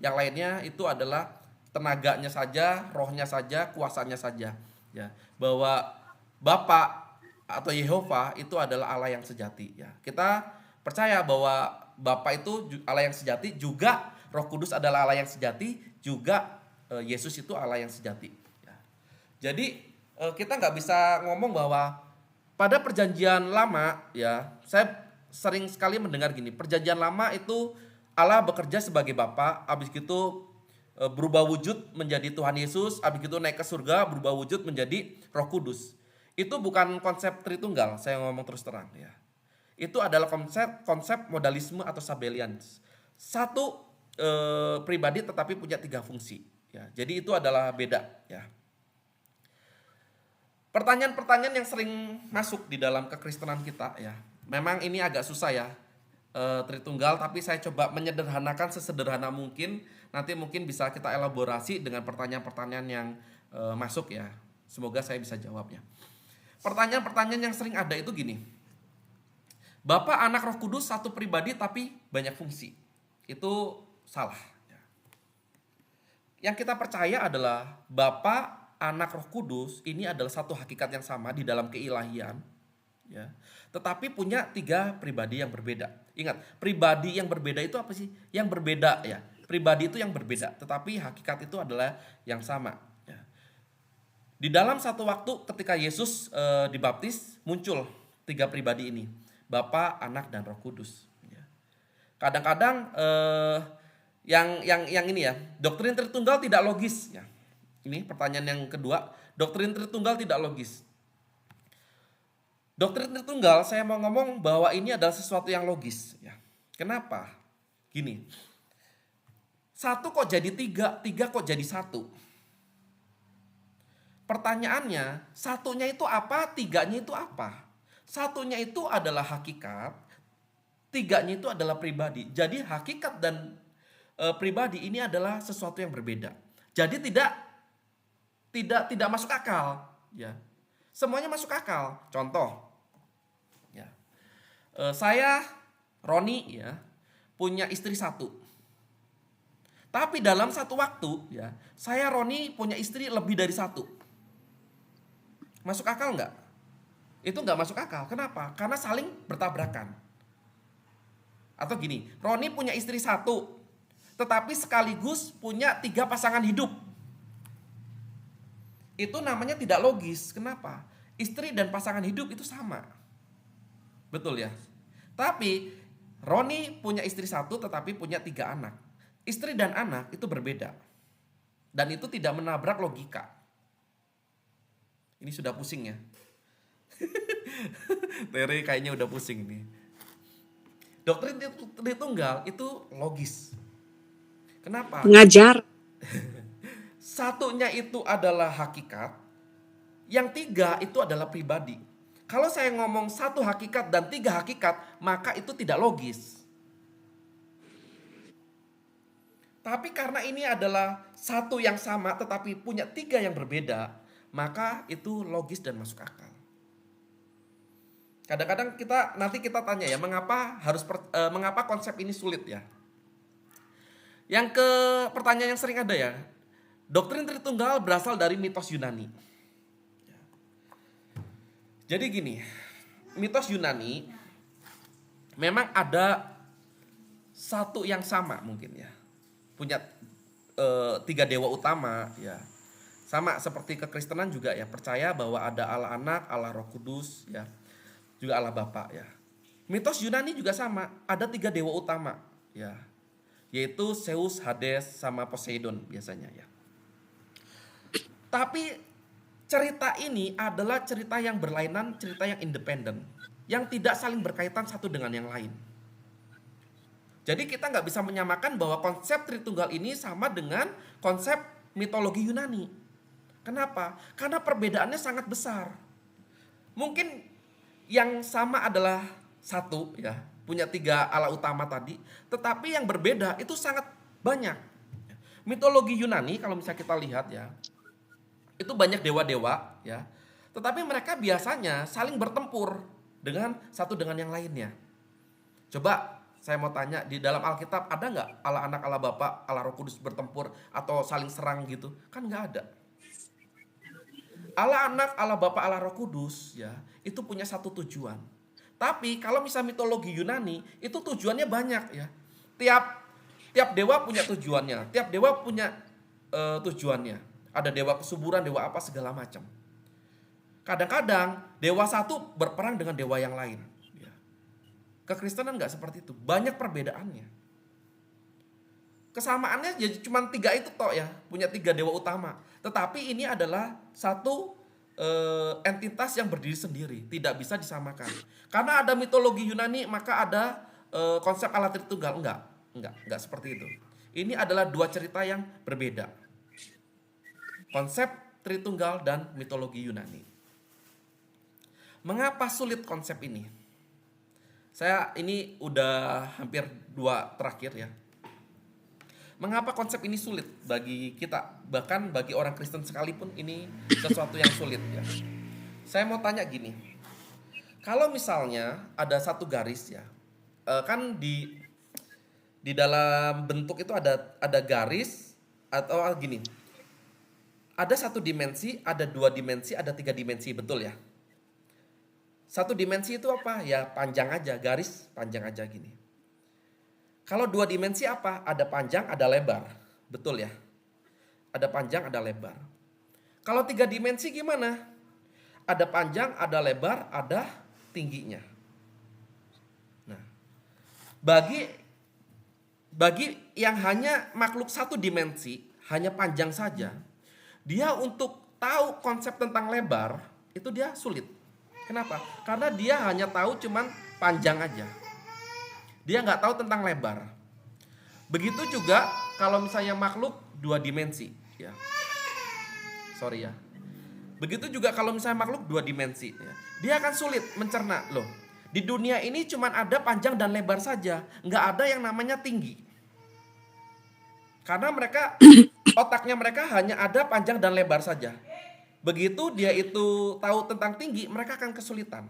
Yang lainnya itu adalah tenaganya saja, rohnya saja, kuasanya saja ya. Bahwa Bapak atau Yehova itu adalah Allah yang sejati ya. Kita percaya bahwa Bapa itu Allah yang sejati, juga Roh Kudus adalah Allah yang sejati, juga Yesus itu Allah yang sejati. Ya. Jadi kita nggak bisa ngomong bahwa pada perjanjian lama ya, saya sering sekali mendengar gini, perjanjian lama itu Allah bekerja sebagai Bapa, habis gitu berubah wujud menjadi Tuhan Yesus, habis itu naik ke surga, berubah wujud menjadi Roh Kudus. Itu bukan konsep Tritunggal, saya ngomong terus terang ya. Itu adalah konsep modalisme atau Sabellians. Satu pribadi tetapi punya 3 fungsi ya. Jadi itu adalah beda ya. Pertanyaan-pertanyaan yang sering masuk di dalam kekristenan kita ya. Memang ini agak susah ya, Tritunggal, tapi saya coba menyederhanakan sesederhana mungkin. Nanti mungkin bisa kita elaborasi dengan pertanyaan-pertanyaan yang masuk ya. Semoga saya bisa jawabnya. Pertanyaan-pertanyaan yang sering ada itu gini. Bapa, Anak, Roh Kudus satu pribadi tapi banyak fungsi. Itu salah. Yang kita percaya adalah Bapa, Anak, Roh Kudus ini adalah satu hakikat yang sama di dalam keilahian, ya. Tetapi punya 3 pribadi yang berbeda. Ingat, pribadi yang berbeda itu apa sih? Yang berbeda ya. Pribadi itu yang berbeda, tetapi hakikat itu adalah yang sama. Ya. Di dalam satu waktu ketika Yesus dibaptis, muncul 3 pribadi ini, Bapa, Anak, dan Roh Kudus. Ya. Kadang-kadang yang ini ya, doktrin Tritunggal tidak logis ya. Ini pertanyaan yang kedua, doktrin Tritunggal tidak logis. Doktrin Tritunggal saya mau ngomong bahwa ini adalah sesuatu yang logis ya. Kenapa? Gini. 1 kok jadi 3, 3 kok jadi 1? Pertanyaannya, 1-nya itu apa, 3-nya itu apa? 1-nya itu adalah hakikat, 3-nya itu adalah pribadi. Jadi hakikat dan pribadi ini adalah sesuatu yang berbeda. Jadi tidak masuk akal, ya. Semuanya masuk akal. Contoh, ya. Saya Roni ya punya istri 1. Tapi dalam satu waktu ya, saya Roni punya istri lebih dari 1. Masuk akal nggak? Itu nggak masuk akal. Kenapa? Karena saling bertabrakan. Atau gini, Roni punya istri 1, tetapi sekaligus punya 3 pasangan hidup. Itu namanya tidak logis. Kenapa? Istri dan pasangan hidup itu sama. Betul ya? Tapi Roni punya istri 1 tetapi punya 3 anak. Istri dan anak itu berbeda. Dan itu tidak menabrak logika. Ini sudah pusing ya. Terry kayaknya udah pusing nih. Doktrin Tritunggal itu logis. Kenapa? Pengajar. 1-nya itu adalah hakikat, yang 3 itu adalah pribadi. Kalau saya ngomong 1 hakikat dan 3 hakikat, maka itu tidak logis. Tapi karena ini adalah 1 yang sama tetapi punya 3 yang berbeda, maka itu logis dan masuk akal. Kadang-kadang nanti kita tanya ya, mengapa konsep ini sulit ya? Yang pertanyaan yang sering ada ya, doktrin Tritunggal berasal dari mitos Yunani. Jadi gini, mitos Yunani memang ada 1 yang sama mungkin ya, punya 3 dewa utama ya. Sama seperti kekristenan juga ya, percaya bahwa ada Allah Anak, Allah Roh Kudus ya, juga Allah Bapa ya. Mitos Yunani juga sama, ada 3 dewa utama ya, yaitu Zeus, Hades, sama Poseidon biasanya ya. Tapi cerita ini adalah cerita yang berlainan, cerita yang independen, yang tidak saling berkaitan satu dengan yang lain. Jadi kita nggak bisa menyamakan bahwa konsep Tritunggal ini sama dengan konsep mitologi Yunani. Kenapa? Karena perbedaannya sangat besar. Mungkin yang sama adalah 1 ya, punya 3 Allah utama tadi, tetapi yang berbeda itu sangat banyak. Mitologi Yunani kalau misalnya kita lihat ya, itu banyak dewa-dewa ya, tetapi mereka biasanya saling bertempur dengan satu dengan yang lainnya. Coba saya mau tanya, di dalam Alkitab ada nggak Allah Anak, Allah Bapa, Allah Roh Kudus bertempur atau saling serang gitu? Kan nggak ada. Allah Anak, Allah Bapa, Allah Roh Kudus ya, itu punya satu tujuan. Tapi kalau misalnya mitologi Yunani, itu tujuannya banyak ya. Tiap dewa punya tujuannya, tiap dewa punya tujuannya. Ada dewa kesuburan, dewa apa segala macam. Kadang-kadang dewa 1 berperang dengan dewa yang lain. Ya. Kekristenan nggak seperti itu, banyak perbedaannya. kesamaannya jadi cuma 3 itu tok ya, punya 3 dewa utama. Tetapi ini adalah satu entitas yang berdiri sendiri, tidak bisa disamakan. Karena ada mitologi Yunani, maka ada konsep Allah Tritunggal. Enggak seperti itu. Ini adalah 2 cerita yang berbeda. Konsep Tritunggal dan mitologi Yunani. Mengapa sulit konsep ini? Saya ini udah hampir 2 terakhir ya. Mengapa konsep ini sulit bagi kita? Bahkan bagi orang Kristen sekalipun ini sesuatu yang sulit ya. Saya mau tanya gini. Kalau misalnya ada satu garis ya. Kan di dalam bentuk itu ada garis atau gini. Ada 1 dimensi, ada 2 dimensi, ada 3 dimensi, betul ya? 1 dimensi itu apa? Ya panjang aja, garis panjang aja gini. Kalau 2 dimensi apa? Ada panjang, ada lebar. Betul ya? Ada panjang, ada lebar. Kalau 3 dimensi gimana? Ada panjang, ada lebar, ada tingginya. Nah, bagi yang hanya makhluk 1 dimensi, hanya panjang saja, dia untuk tahu konsep tentang lebar, itu dia sulit. Kenapa? Karena dia hanya tahu cuman panjang aja. Dia nggak tahu tentang lebar. Begitu juga kalau misalnya makhluk 2 dimensi. Ya. Sorry ya. Begitu juga kalau misalnya makhluk 2 dimensi. Ya. Dia akan sulit mencerna. Loh, di dunia ini cuman ada panjang dan lebar saja. Nggak ada yang namanya tinggi. Karena otaknya mereka hanya ada panjang dan lebar saja. Begitu dia itu tahu tentang tinggi, mereka akan kesulitan.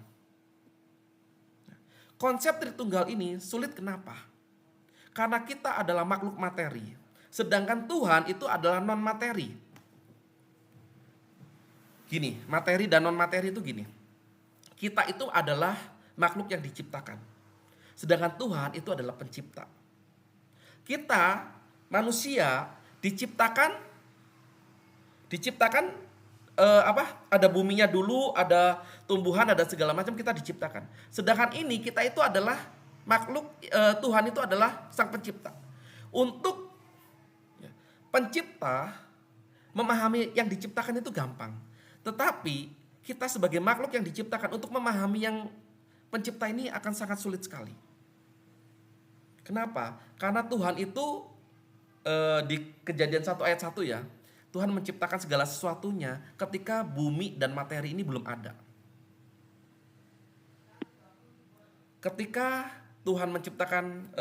Konsep Tritunggal ini sulit kenapa? Karena kita adalah makhluk materi. Sedangkan Tuhan itu adalah non materi. Gini, materi dan non materi itu gini. Kita itu adalah makhluk yang diciptakan. Sedangkan Tuhan itu adalah pencipta. Kita manusia diciptakan ada buminya dulu, ada tumbuhan, ada segala macam, kita diciptakan. Sedangkan ini kita itu adalah makhluk, Tuhan itu adalah sang pencipta. Untuk pencipta memahami yang diciptakan itu gampang. Tetapi kita sebagai makhluk yang diciptakan untuk memahami yang pencipta ini akan sangat sulit sekali. Kenapa? Karena Tuhan itu di Kejadian 1 ayat 1 ya, Tuhan menciptakan segala sesuatunya ketika bumi dan materi ini belum ada. Ketika Tuhan menciptakan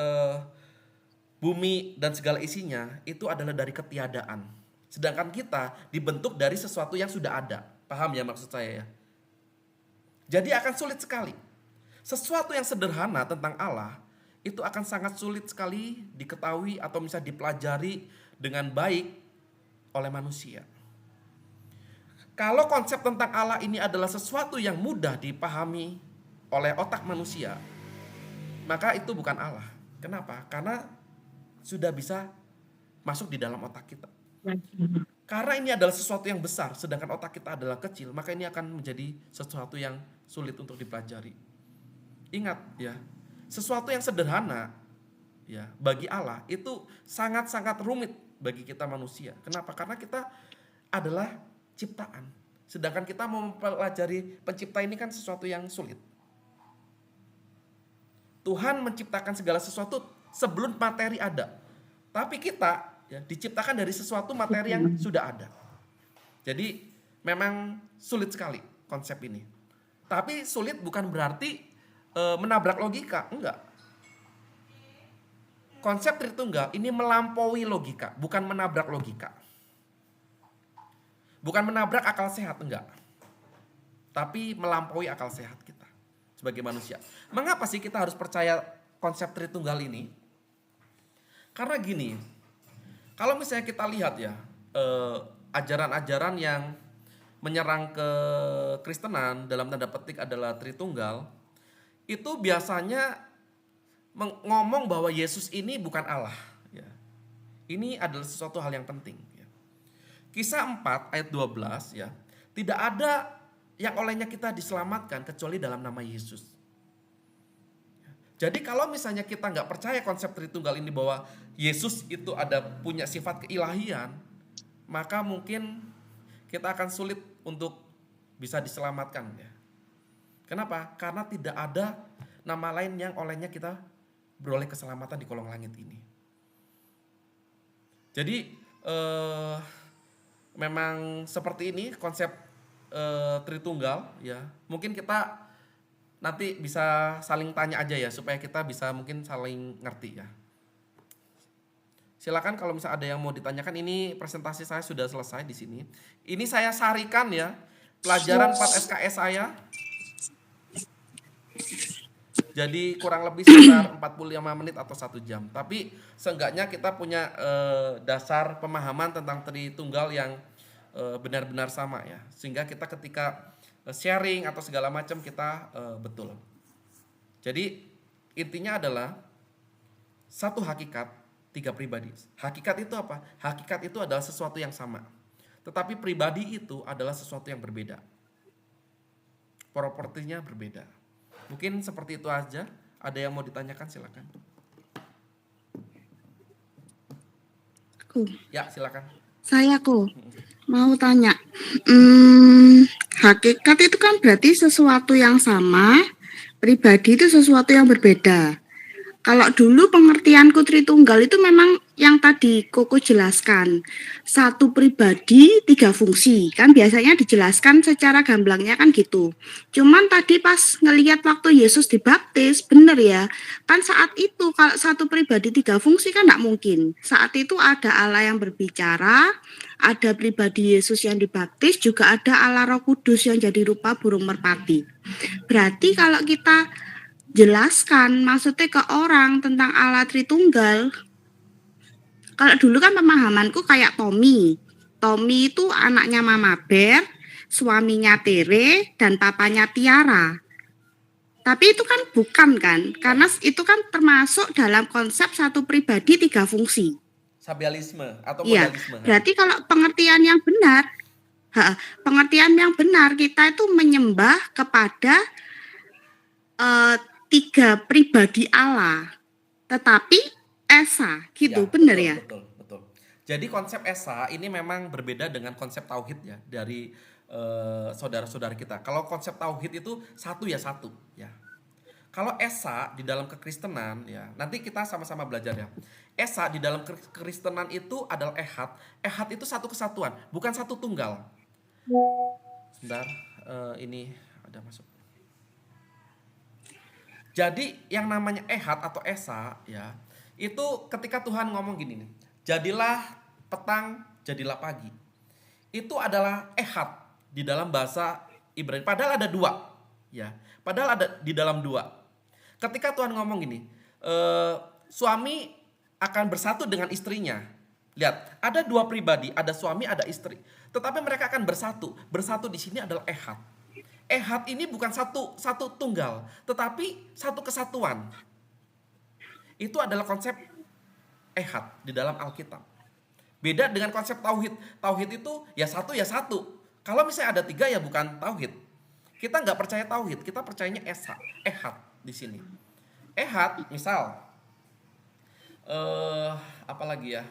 bumi dan segala isinya, itu adalah dari ketiadaan. Sedangkan kita dibentuk dari sesuatu yang sudah ada. Paham ya maksud saya ya? Jadi akan sulit sekali. Sesuatu yang sederhana tentang Allah, itu akan sangat sulit sekali diketahui atau misalnya dipelajari dengan baik oleh manusia. Kalau konsep tentang Allah ini adalah sesuatu yang mudah dipahami oleh otak manusia, maka itu bukan Allah. Kenapa? Karena sudah bisa masuk di dalam otak kita. Karena ini adalah sesuatu yang besar, sedangkan otak kita adalah kecil, maka ini akan menjadi sesuatu yang sulit untuk dipelajari. Ingat ya, sesuatu yang sederhana ya bagi Allah itu sangat-sangat rumit bagi kita manusia. Kenapa? Karena kita adalah ciptaan. Sedangkan kita mau mempelajari pencipta ini kan sesuatu yang sulit. Tuhan menciptakan segala sesuatu sebelum materi ada. Tapi kita ya, diciptakan dari sesuatu materi yang sudah ada. Jadi memang sulit sekali konsep ini. Tapi sulit bukan berarti menabrak logika. Enggak. Konsep Tritunggal ini melampaui logika, bukan menabrak logika. Bukan menabrak akal sehat, enggak. Tapi melampaui akal sehat kita sebagai manusia. Mengapa sih kita harus percaya konsep Tritunggal ini? Karena gini, kalau misalnya kita lihat ya, ajaran-ajaran yang menyerang ke Kristenan dalam tanda petik adalah Tritunggal, itu biasanya ngomong bahwa Yesus ini bukan Allah. Ya. Ini adalah sesuatu hal yang penting. Ya. Kisah 4 ayat 12 ya, tidak ada yang olehnya kita diselamatkan kecuali dalam nama Yesus. Jadi kalau misalnya kita nggak percaya konsep Tritunggal ini bahwa Yesus itu punya sifat keilahian, maka mungkin kita akan sulit untuk bisa diselamatkan ya. Kenapa? Karena tidak ada nama lain yang olehnya kita beroleh keselamatan di kolong langit ini. Jadi memang seperti ini konsep Tritunggal ya. Mungkin kita nanti bisa saling tanya aja ya supaya kita bisa mungkin saling ngerti ya. Silakan kalau misalnya ada yang mau ditanyakan. Ini presentasi saya sudah selesai di sini. Ini saya sarikan ya pelajaran 4 SKS saya. Jadi kurang lebih sekitar 45 menit atau 1 jam. Tapi seenggaknya kita punya dasar pemahaman tentang Tritunggal yang benar-benar sama ya. Sehingga kita ketika sharing atau segala macam kita betul. Jadi intinya adalah satu hakikat, 3 pribadi. Hakikat itu apa? Hakikat itu adalah sesuatu yang sama. Tetapi pribadi itu adalah sesuatu yang berbeda. Propertinya berbeda. Mungkin seperti itu aja. Ada yang mau ditanyakan silakan. Ya silakan. Saya mau tanya, hakikat itu kan berarti sesuatu yang sama, pribadi itu sesuatu yang berbeda. Kalau dulu pengertianku Tritunggal itu memang yang tadi Koko jelaskan, satu pribadi 3 fungsi, kan biasanya dijelaskan secara gamblangnya kan gitu. Cuman tadi pas ngelihat waktu Yesus dibaptis, bener ya, kan saat itu kalau satu pribadi 3 fungsi kan enggak mungkin. Saat itu ada Allah yang berbicara, ada pribadi Yesus yang dibaptis, juga ada Allah Roh Kudus yang jadi rupa burung merpati. Berarti kalau kita jelaskan maksudnya ke orang tentang Allah Tritunggal, kalau dulu kan pemahamanku kayak Tommy itu anaknya Mama Bear, suaminya Tere, dan papanya Tiara. Tapi itu kan bukan kan, karena itu kan termasuk dalam konsep satu pribadi 3 fungsi. Sabialisme atau Iya, modalisme. berarti kalau pengertian yang benar kita itu menyembah kepada 3 pribadi Allah, tetapi Esa gitu, Ya, benar betul, ya? Betul. Jadi konsep Esa ini memang berbeda dengan konsep tauhid ya dari saudara-saudara kita. Kalau konsep tauhid itu satu ya satu ya. Kalau Esa di dalam kekristenan ya, nanti kita sama-sama belajar ya. Esa di dalam kekristenan itu adalah ehad. Ehad itu satu kesatuan, bukan satu tunggal. Sebentar, ini ada masuk. Jadi yang namanya ehad atau esa ya, itu ketika Tuhan ngomong gini nih, jadilah petang, jadilah pagi. Itu adalah ehad di dalam bahasa Ibrani. Padahal ada 2 ya. Padahal ada di dalam 2. Ketika Tuhan ngomong gini, suami akan bersatu dengan istrinya. Lihat, ada 2 pribadi, ada suami, ada istri. Tetapi mereka akan bersatu. Bersatu di sini adalah ehad. Ehad ini bukan satu tunggal, tetapi satu kesatuan. Itu adalah konsep ehad di dalam Alkitab. Beda dengan konsep tauhid. Tauhid itu ya satu. Kalau misalnya ada 3 ya bukan tauhid. Kita nggak percaya tauhid, kita percayanya esa, ehad di sini. Ehad, misal, apa lagi ya?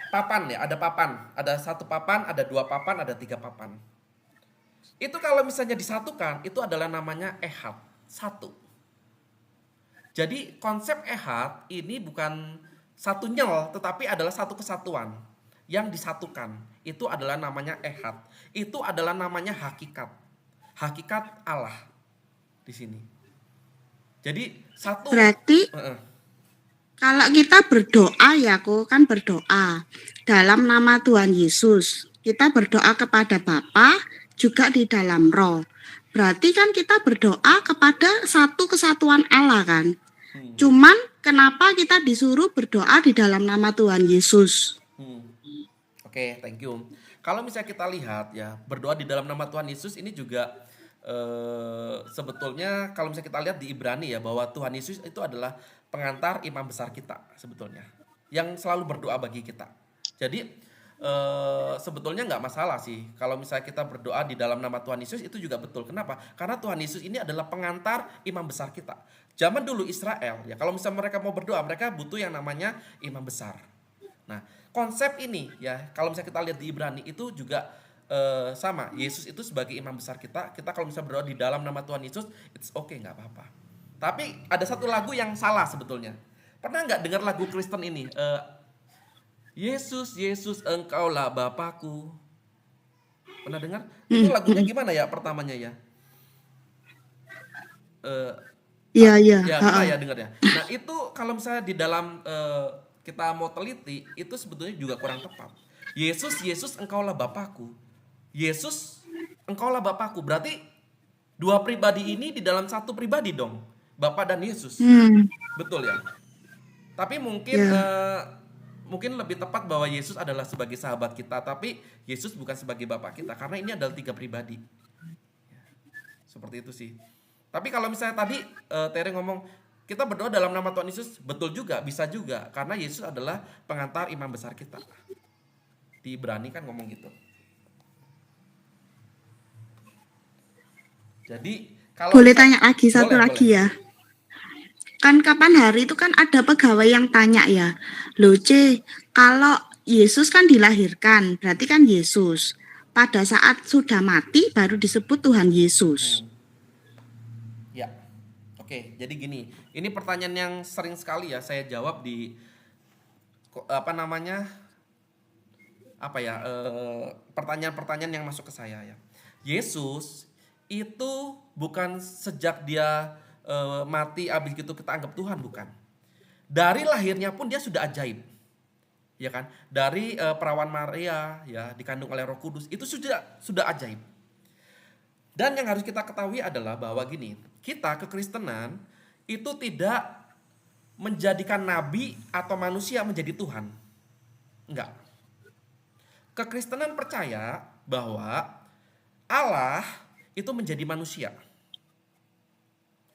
Papan ya, ada papan, ada 1 papan, ada 2 papan, ada 3 papan. Itu kalau misalnya disatukan, itu adalah namanya ehad, satu. Jadi konsep ehad ini bukan satu nyel, tetapi adalah satu kesatuan yang disatukan. Itu adalah namanya ehad. Itu adalah namanya hakikat. Hakikat Allah di sini. Jadi satu. Berarti kalau kita berdoa ya, kan berdoa dalam nama Tuhan Yesus. Kita berdoa kepada Bapa juga di dalam Roh. Berarti kan kita berdoa kepada satu kesatuan Allah kan. Cuman kenapa kita disuruh berdoa di dalam nama Tuhan Yesus? Oke, thank you. Kalau misalnya kita lihat ya, berdoa di dalam nama Tuhan Yesus ini juga sebetulnya kalau misalnya kita lihat di Ibrani ya, bahwa Tuhan Yesus itu adalah pengantar imam besar kita sebetulnya, yang selalu berdoa bagi kita. Jadi sebetulnya nggak masalah sih kalau misalnya kita berdoa di dalam nama Tuhan Yesus, itu juga betul. Kenapa? Karena Tuhan Yesus ini adalah pengantar imam besar kita. Zaman dulu Israel ya, kalau misalnya mereka mau berdoa, mereka butuh yang namanya imam besar. Nah, konsep ini ya, kalau misalnya kita lihat di Ibrani itu juga sama. Yesus itu sebagai imam besar kita. Kita kalau misalnya berdoa di dalam nama Tuhan Yesus, it's okay, nggak apa-apa. Tapi ada satu lagu yang salah sebetulnya. Pernah nggak dengar lagu Kristen ini? Yesus, Yesus, Engkaulah Bapakku. Pernah dengar? Itu lagunya gimana ya pertamanya ya? Iya, iya. Ya, pernah ya dengar ya. Nah, itu kalau misalnya di dalam kita mau teliti, itu sebetulnya juga kurang tepat. Yesus, Yesus, Engkaulah Bapakku. Yesus, Engkaulah Bapakku. Berarti dua pribadi ini di dalam satu pribadi dong. Bapa dan Yesus. Betul ya? Tapi mungkin mungkin lebih tepat bahwa Yesus adalah sebagai sahabat kita, tapi Yesus bukan sebagai Bapak kita, karena ini adalah tiga pribadi. Seperti itu sih. Tapi kalau misalnya tadi Tere ngomong kita berdoa dalam nama Tuhan Yesus, betul juga, bisa juga, karena Yesus adalah pengantar imam besar kita. Di Ibrani kan ngomong gitu. Jadi kalau boleh tanya lagi satu lagi ya. Kan kapan hari itu kan ada pegawai yang tanya ya, loh C, kalau Yesus kan dilahirkan, berarti kan Yesus. Pada saat sudah mati baru disebut Tuhan Yesus. Ya, oke. Jadi gini, ini pertanyaan yang sering sekali ya saya jawab di pertanyaan-pertanyaan yang masuk ke saya ya. Yesus itu bukan sejak dia mati abis gitu kita anggap Tuhan, bukan. Dari lahirnya pun dia sudah ajaib, ya kan? Dari perawan Maria ya dikandung oleh Roh Kudus, itu sudah ajaib. Dan yang harus kita ketahui adalah bahwa gini, kita kekristenan itu tidak menjadikan nabi atau manusia menjadi Tuhan, enggak. Kekristenan percaya bahwa Allah itu menjadi manusia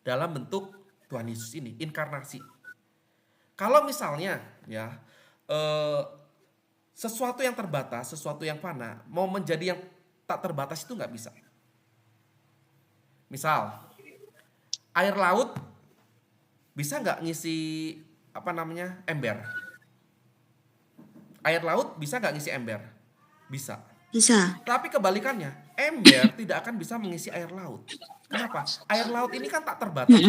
dalam bentuk Tuhan Yesus ini, inkarnasi. Kalau misalnya ya sesuatu yang terbatas, sesuatu yang fana mau menjadi yang tak terbatas itu nggak bisa. Misal air laut bisa nggak ngisi ember? Air laut bisa nggak ngisi ember? Bisa. Bisa. Tapi kebalikannya, ember tidak akan bisa mengisi air laut. Kenapa? Air laut ini kan tak terbatas.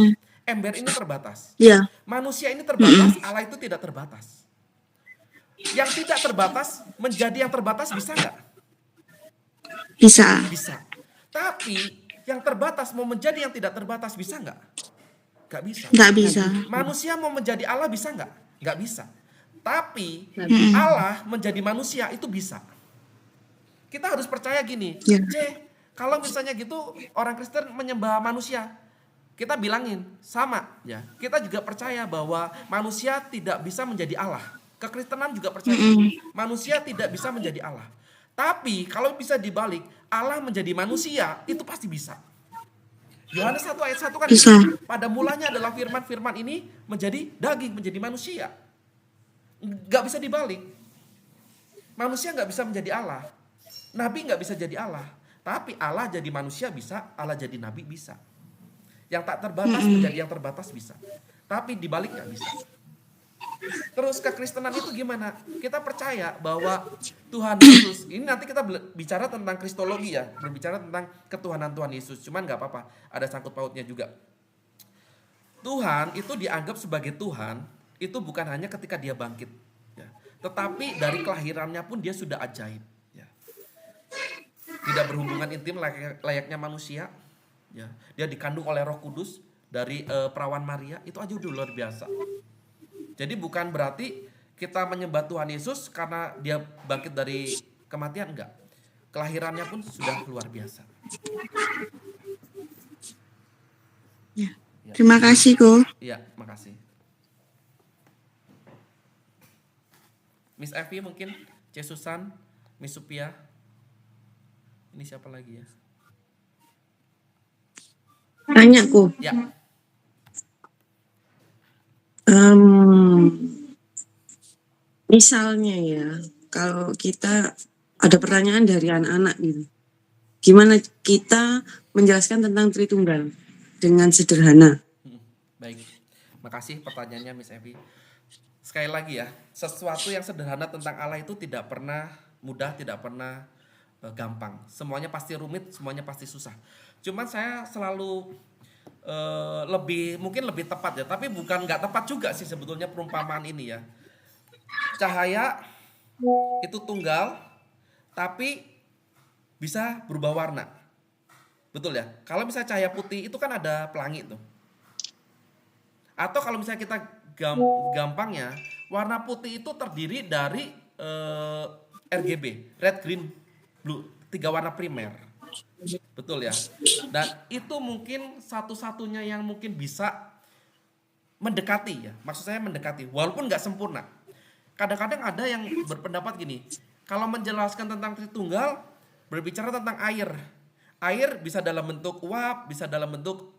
Ember ini terbatas. Iya. Manusia ini terbatas, Allah itu tidak terbatas. Yang tidak terbatas menjadi yang terbatas bisa nggak? Bisa. Bisa. Tapi yang terbatas mau menjadi yang tidak terbatas bisa nggak? Nggak bisa. Nggak bisa. Manusia mau menjadi Allah bisa nggak? Nggak bisa. Tapi Allah menjadi manusia itu bisa. Kita harus percaya gini, kalau misalnya gitu orang Kristen menyembah manusia, kita bilangin sama ya. Kita juga percaya bahwa manusia tidak bisa menjadi Allah. Kekristenan juga percaya manusia tidak bisa menjadi Allah. Tapi kalau bisa dibalik, Allah menjadi manusia itu pasti bisa. Yohanes 1 ayat 1 kan bisa. Pada mulanya adalah firman ini menjadi daging, menjadi manusia. Gak bisa dibalik. Manusia gak bisa menjadi Allah. Nabi gak bisa jadi Allah. Tapi Allah jadi manusia bisa, Allah jadi nabi bisa. Yang tak terbatas menjadi yang terbatas bisa. Tapi dibalik gak bisa. Terus kekristenan itu gimana? Kita percaya bahwa Tuhan Yesus, ini nanti kita bicara tentang kristologi ya, berbicara tentang ketuhanan Tuhan Yesus. Cuman gak apa-apa, ada sangkut pautnya juga. Tuhan itu dianggap sebagai Tuhan, itu bukan hanya ketika dia bangkit. Ya. Tetapi dari kelahirannya pun dia sudah ajaib. Ya. Tidak berhubungan intim layaknya manusia. Ya. Dia dikandung oleh Roh Kudus dari perawan Maria, itu aja udah luar biasa. Jadi bukan berarti kita menyembah Tuhan Yesus karena dia bangkit dari kematian, enggak. Kelahirannya pun sudah luar biasa. Ya. Terima kasih, Ko. Iya, makasih. Miss Evi mungkin, C. Susan, Miss Supia. Ini siapa lagi ya? Tanya, Ko. Ya. Misalnya ya, kalau kita ada pertanyaan dari anak-anak gitu. Gimana kita menjelaskan tentang Tritunggal dengan sederhana? Baik, makasih pertanyaannya Miss Evi. Sekali lagi ya, sesuatu yang sederhana tentang Allah itu tidak pernah mudah, tidak pernah gampang. Semuanya pasti rumit, semuanya pasti susah. Cuman saya selalu mungkin lebih tepat ya, tapi bukan nggak tepat juga sih sebetulnya perumpamaan ini ya. Cahaya itu tunggal, tapi bisa berubah warna. Betul ya? Kalau misalnya cahaya putih itu kan ada pelangi tuh. Atau kalau misalnya kita gampangnya, warna putih itu terdiri dari RGB, red, green, blue, 3 warna primer. Betul ya? Dan itu mungkin satu-satunya yang mungkin bisa mendekati ya. Maksud saya mendekati, walaupun nggak sempurna. Kadang-kadang ada yang berpendapat gini, kalau menjelaskan tentang Tritunggal, berbicara tentang air. Air bisa dalam bentuk uap, bisa dalam bentuk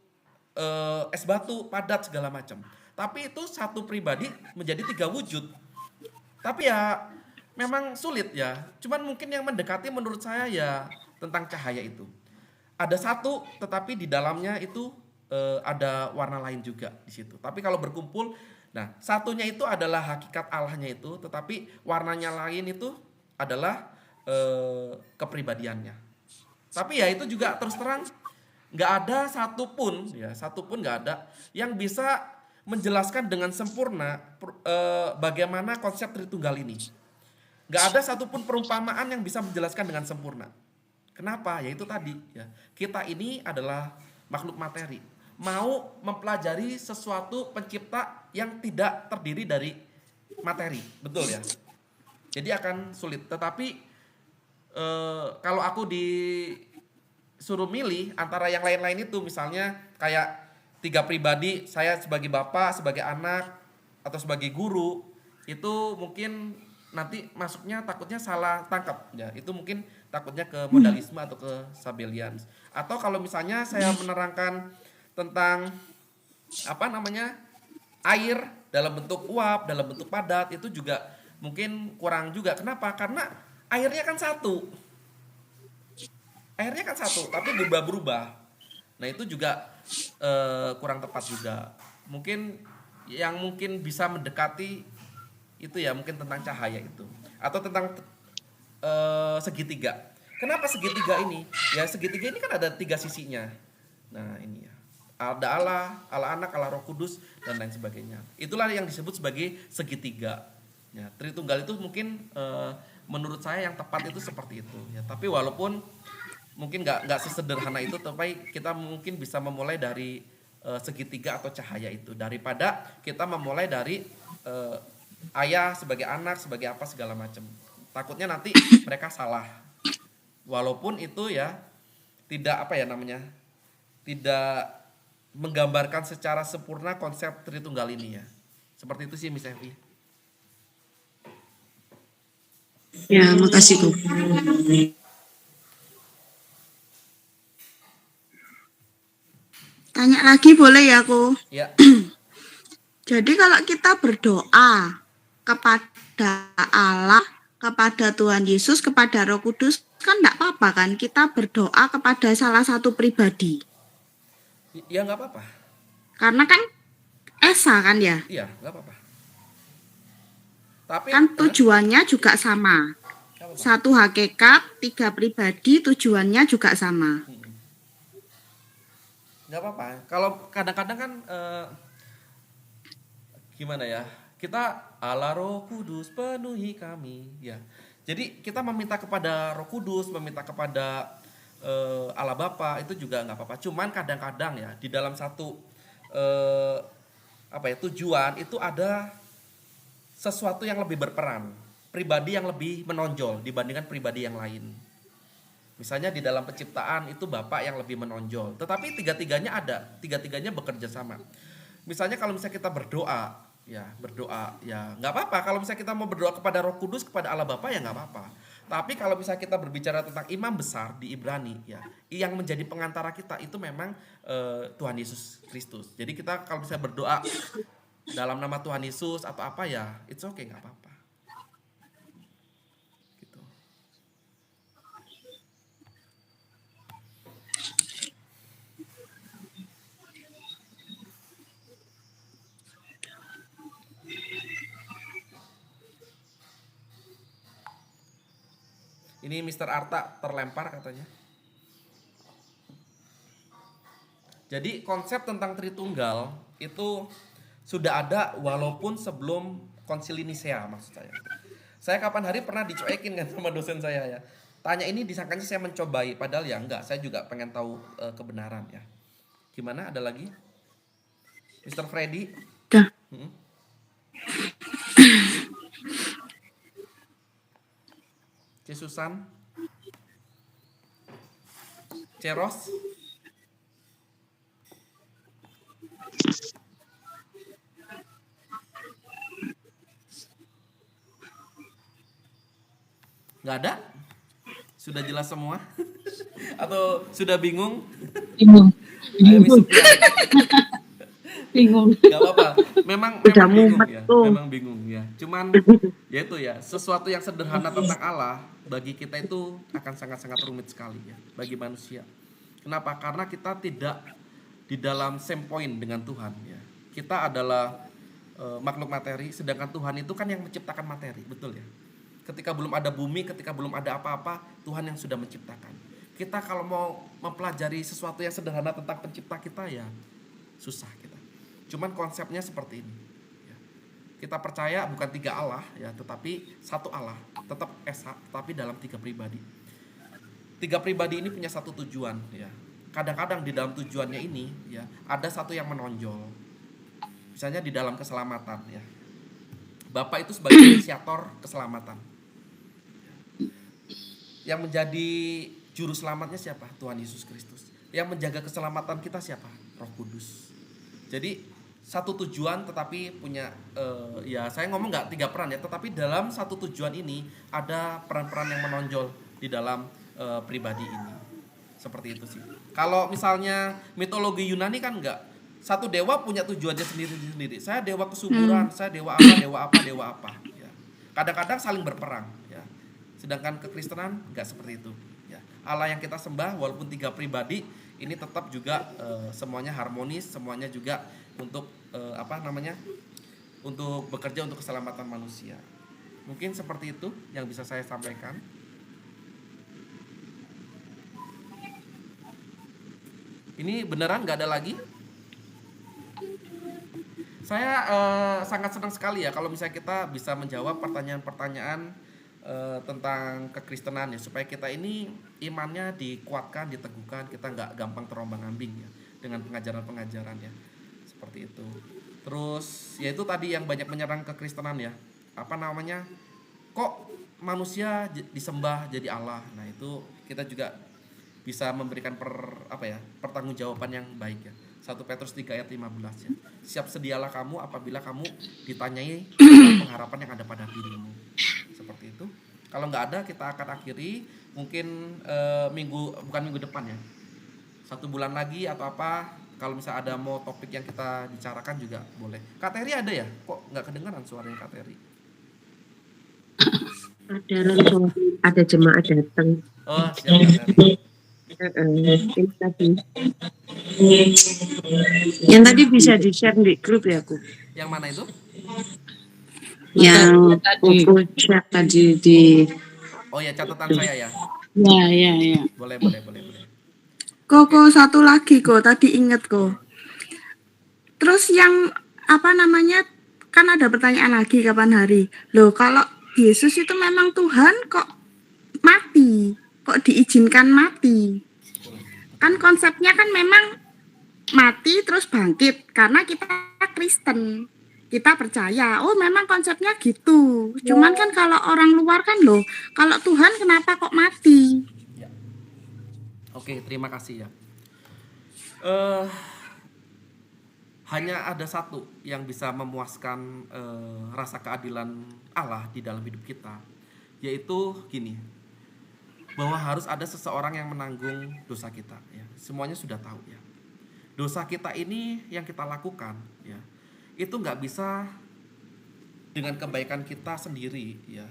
es batu, padat, segala macam. Tapi itu satu pribadi menjadi 3 wujud. Tapi ya memang sulit ya. Cuman mungkin yang mendekati menurut saya ya tentang cahaya itu. Ada satu, tetapi di dalamnya itu ada warna lain juga di situ. Tapi kalau berkumpul, nah satunya itu adalah hakikat Allahnya itu, tetapi warnanya lain itu adalah kepribadiannya. Tapi ya itu juga terus terang nggak ada satupun nggak ada yang bisa menjelaskan dengan sempurna bagaimana konsep Tritunggal ini. Nggak ada satupun perumpamaan yang bisa menjelaskan dengan sempurna. Kenapa? Ya itu tadi ya. Kita ini adalah makhluk materi. Mau mempelajari sesuatu pencipta yang tidak terdiri dari materi. Betul ya? Jadi akan sulit. Tetapi kalau aku disuruh milih antara yang lain-lain itu, misalnya kayak 3 pribadi, saya sebagai bapak, sebagai anak, atau sebagai guru, itu mungkin nanti masuknya takutnya salah tangkap ya. Itu mungkin takutnya ke modalisme atau ke Sabellians. Atau kalau misalnya saya menerangkan tentang air dalam bentuk uap, dalam bentuk padat, itu juga mungkin kurang juga. Kenapa? Karena airnya kan satu, tapi berubah-berubah. Nah itu juga kurang tepat juga. Mungkin yang mungkin bisa mendekati itu ya mungkin tentang cahaya itu, atau tentang segitiga. Kenapa segitiga ini? Ya segitiga ini kan ada 3 sisinya. Nah ini ya, ada Allah, Allah Anak, Allah Roh Kudus, dan lain sebagainya. Itulah yang disebut sebagai segitiga. Ya, Tritunggal itu mungkin menurut saya yang tepat itu seperti itu. Ya, tapi walaupun mungkin nggak sesederhana itu, tapi kita mungkin bisa memulai dari segitiga atau cahaya itu, daripada kita memulai dari ayah sebagai anak, sebagai apa segala macam. Takutnya nanti mereka salah. Walaupun itu ya tidak tidak menggambarkan secara sempurna konsep Tritunggal ini ya. Seperti itu sih Miss Evi. Ya, makasih Bu. Tanya lagi boleh ya aku? Ya. Jadi kalau kita berdoa kepada Allah, kepada Tuhan Yesus, kepada Roh Kudus, kan enggak apa-apa kan kita berdoa kepada salah satu pribadi. Ya nggak apa-apa. Karena kan esa kan ya? Iya, nggak apa-apa. Tapi Kan tujuannya juga sama. nggak apa-apa. Satu hakikat, 3 pribadi, tujuannya juga sama. Nggak apa-apa. Kalau kadang-kadang kan gimana ya? Kita Allah Roh Kudus penuhi kami, ya. Jadi kita meminta kepada Roh Kudus, meminta kepada Allah Bapa, itu juga nggak apa-apa. Cuman kadang-kadang ya di dalam satu tujuan itu ada sesuatu yang lebih berperan, pribadi yang lebih menonjol dibandingkan pribadi yang lain. Misalnya di dalam penciptaan itu Bapak yang lebih menonjol, tetapi tiga-tiganya bekerja sama. Misalnya kalau misalnya kita berdoa ya nggak apa-apa. Kalau misalnya kita mau berdoa kepada Roh Kudus, kepada Allah Bapa, ya nggak apa-apa. Tapi kalau misalnya kita berbicara tentang imam besar di Ibrani ya, yang menjadi pengantara kita itu memang Tuhan Yesus Kristus. Jadi kita kalau bisa berdoa dalam nama Tuhan Yesus atau apa ya, it's okay, nggak apa-apa. Ini Mr. Arta terlempar katanya. Jadi konsep tentang Tritunggal itu sudah ada walaupun sebelum Konsili Nisea maksud saya. Saya kapan hari pernah dicuekin kan sama dosen saya ya. Tanya ini disangkanya saya mencobai, padahal ya enggak, saya juga pengen tahu kebenaran ya. Gimana, ada lagi? Mr. Freddy? Dah. C. Susan? Ceros? Nggak ada? Sudah jelas semua? Atau sudah bingung? Bingung. Ayo Miss Supriya. Bingung. Gak apa-apa. Memang Udah bingung mumet ya. tuh. Memang bingung ya. Cuman ya itu ya, sesuatu yang sederhana tentang Allah bagi kita itu akan sangat-sangat rumit sekali ya bagi manusia. Kenapa? Karena kita tidak di dalam same point dengan Tuhan ya. Kita adalah makhluk materi, sedangkan Tuhan itu kan yang menciptakan materi, betul ya. Ketika belum ada bumi, ketika belum ada apa-apa, Tuhan yang sudah menciptakan. Kita kalau mau mempelajari sesuatu yang sederhana tentang pencipta kita ya susah kita. Cuman konsepnya seperti ini. Ya. Kita percaya bukan 3 Allah ya, tetapi satu Allah, tetap esa, tapi dalam 3 pribadi. 3 pribadi ini punya satu tujuan ya. Kadang-kadang di dalam tujuannya ini ya ada satu yang menonjol. Misalnya di dalam keselamatan ya. Bapa itu sebagai inisiator keselamatan. Yang menjadi juru selamatnya siapa? Tuhan Yesus Kristus. Yang menjaga keselamatan kita siapa? Roh Kudus. Jadi satu tujuan tetapi punya ya saya ngomong nggak 3 peran ya, tetapi dalam satu tujuan ini ada peran-peran yang menonjol di dalam pribadi ini. Seperti itu sih. Kalau misalnya mitologi Yunani kan enggak, satu dewa punya tujuannya sendiri-sendiri. Saya dewa kesuburan, saya dewa apa. Ya. Kadang-kadang saling berperang. Ya. Sedangkan kekristenan enggak seperti itu. Ya. Allah yang kita sembah walaupun 3 pribadi ini tetap juga semuanya harmonis, semuanya juga untuk untuk bekerja untuk keselamatan manusia. Mungkin seperti itu yang bisa saya sampaikan. Ini beneran nggak ada lagi? Saya sangat senang sekali ya kalau misalnya kita bisa menjawab pertanyaan-pertanyaan tentang kekristenan ya, supaya kita ini imannya dikuatkan, diteguhkan, kita nggak gampang terombang-ambing ya dengan pengajaran-pengajaran ya seperti itu. Terus ya itu tadi yang banyak menyerang kekristenan ya, kok manusia disembah jadi Allah. Nah itu kita juga bisa memberikan pertanggungjawaban yang baik ya. 1 Petrus 3 ayat 15 ya. Siap sedialah kamu apabila kamu ditanyai pengharapan yang ada pada dirimu. Seperti itu. Kalau nggak ada kita akan akhiri mungkin bukan minggu depan ya. 1 bulan lagi atau apa. Kalau misalnya ada mau topik yang kita bicarakan juga boleh. Kak Teri ada ya? Kok nggak kedengaran suaranya Kak Teri? Ada jemaah datang. Oh siap Kak Teri. Ini tadi. Yang tadi bisa di-share di grup ya, aku. Yang mana itu? Yang aku share tadi di. Oh ya, catatan saya ya. Ya. Boleh. Kok satu lagi kok, tadi inget kok. Terus yang kan ada pertanyaan lagi kapan hari. Loh, kalau Yesus itu memang Tuhan kok mati? Kok diizinkan mati? Kan konsepnya kan memang mati terus bangkit karena kita Kristen. Kita percaya, oh memang konsepnya gitu. Cuman kan kalau orang luar kan loh, kalau Tuhan kenapa kok mati? Ya. Oke, terima kasih ya. Hanya ada satu yang bisa memuaskan rasa keadilan Allah di dalam hidup kita, yaitu gini, bahwa harus ada seseorang yang menanggung dosa kita ya. Semuanya sudah tahu ya. Dosa kita ini yang kita lakukan ya, itu nggak bisa dengan kebaikan kita sendiri ya.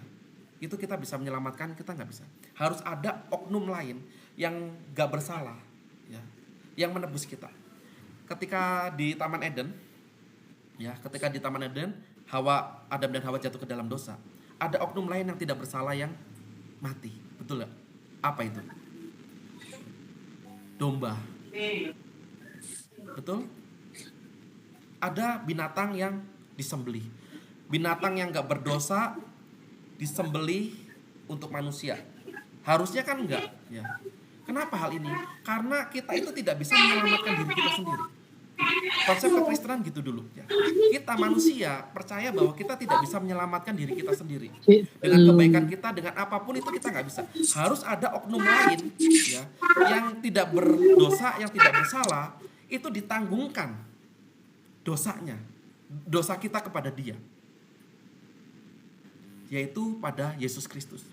Itu kita bisa menyelamatkan, kita nggak bisa. Harus ada oknum lain yang nggak bersalah ya, yang menebus kita. Ketika di Taman Eden ya, Adam dan Hawa jatuh ke dalam dosa, ada oknum lain yang tidak bersalah yang mati. Betul nggak? Apa itu? Domba. Betul? Ada binatang yang disembelih. Binatang yang nggak berdosa disembelih untuk manusia. Harusnya kan enggak, ya. Kenapa hal ini? Karena kita itu tidak bisa menyelamatkan diri kita sendiri. Konsep kekristenan gitu dulu, ya. Kita manusia percaya bahwa kita tidak bisa menyelamatkan diri kita sendiri. Dengan kebaikan kita, dengan apapun itu kita nggak bisa. Harus ada oknum lain, ya, yang tidak berdosa, yang tidak bersalah, itu ditanggungkan dosanya, dosa kita kepada dia, yaitu pada Yesus Kristus.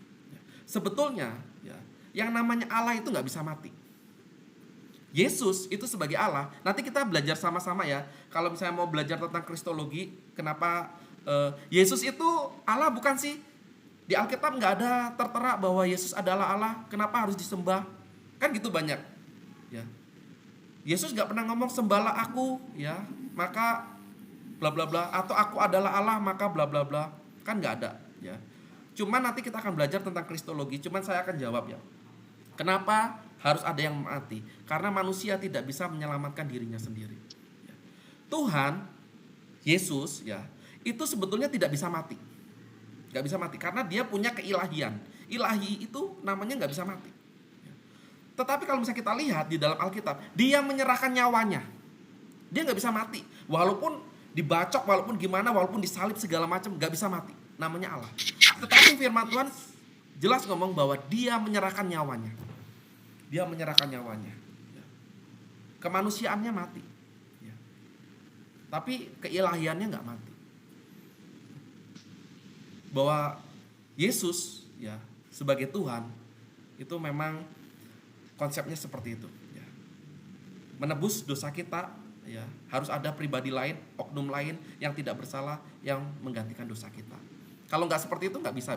Sebetulnya, ya, yang namanya Allah itu nggak bisa mati. Yesus itu sebagai Allah. Nanti kita belajar sama-sama ya. Kalau misalnya mau belajar tentang kristologi, kenapa Yesus itu Allah bukan sih? Di Alkitab nggak ada tertera bahwa Yesus adalah Allah. Kenapa harus disembah? Kan gitu banyak. Ya. Yesus nggak pernah ngomong sembahlah aku, ya, maka bla bla bla, atau aku adalah Allah maka bla bla bla. Kan nggak ada. Ya. Cuman nanti kita akan belajar tentang kristologi. Cuman saya akan jawab ya. Kenapa harus ada yang mati? Karena manusia tidak bisa menyelamatkan dirinya sendiri. Tuhan Yesus, ya, itu sebetulnya tidak bisa mati. Gak bisa mati karena dia punya keilahian. Ilahi itu namanya gak bisa mati. Tetapi kalau misalnya kita lihat di dalam Alkitab, dia menyerahkan nyawanya. Dia gak bisa mati. Walaupun dibacok, walaupun gimana, walaupun disalib segala macam, gak bisa mati. Namanya Allah. Tetapi firman Tuhan jelas ngomong bahwa dia menyerahkan nyawanya. Dia menyerahkan nyawanya. Kemanusiaannya mati. Tapi keilahiannya nggak mati. Bahwa Yesus, ya, sebagai Tuhan itu memang konsepnya seperti itu. Ya. Menebus dosa kita, ya, harus ada pribadi lain, oknum lain yang tidak bersalah yang menggantikan dosa kita. Kalau nggak seperti itu nggak bisa.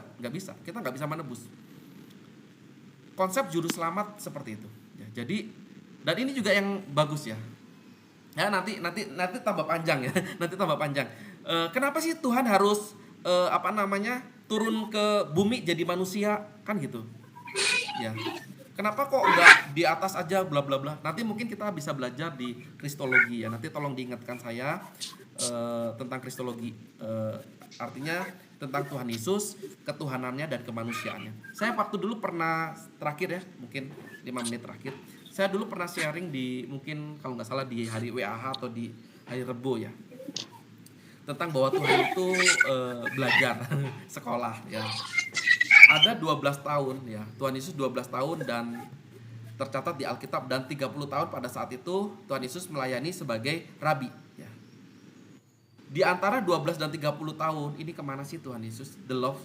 Kita nggak bisa menebus. Konsep juru selamat seperti itu. Ya, jadi dan ini juga yang bagus ya. Ya nanti tambah panjang ya. Nanti tambah panjang. Kenapa sih Tuhan harus turun ke bumi jadi manusia kan gitu? Ya. Kenapa kok nggak di atas aja bla bla bla? Nanti mungkin kita bisa belajar di kristologi ya. Nanti tolong diingatkan saya tentang kristologi. Artinya tentang Tuhan Yesus, ketuhanannya dan kemanusiaannya. Saya waktu dulu pernah terakhir ya, mungkin 5 menit terakhir. Saya dulu pernah sharing di mungkin kalau nggak salah di hari WAH atau di hari Rebo ya. Tentang bahwa Tuhan itu belajar sekolah ya. Ada 12 tahun ya. Tuhan Yesus 12 tahun dan tercatat di Alkitab dan 30 tahun pada saat itu Tuhan Yesus melayani sebagai rabi ya. Di antara 12 dan 30 tahun ini kemana sih Tuhan Yesus? The Love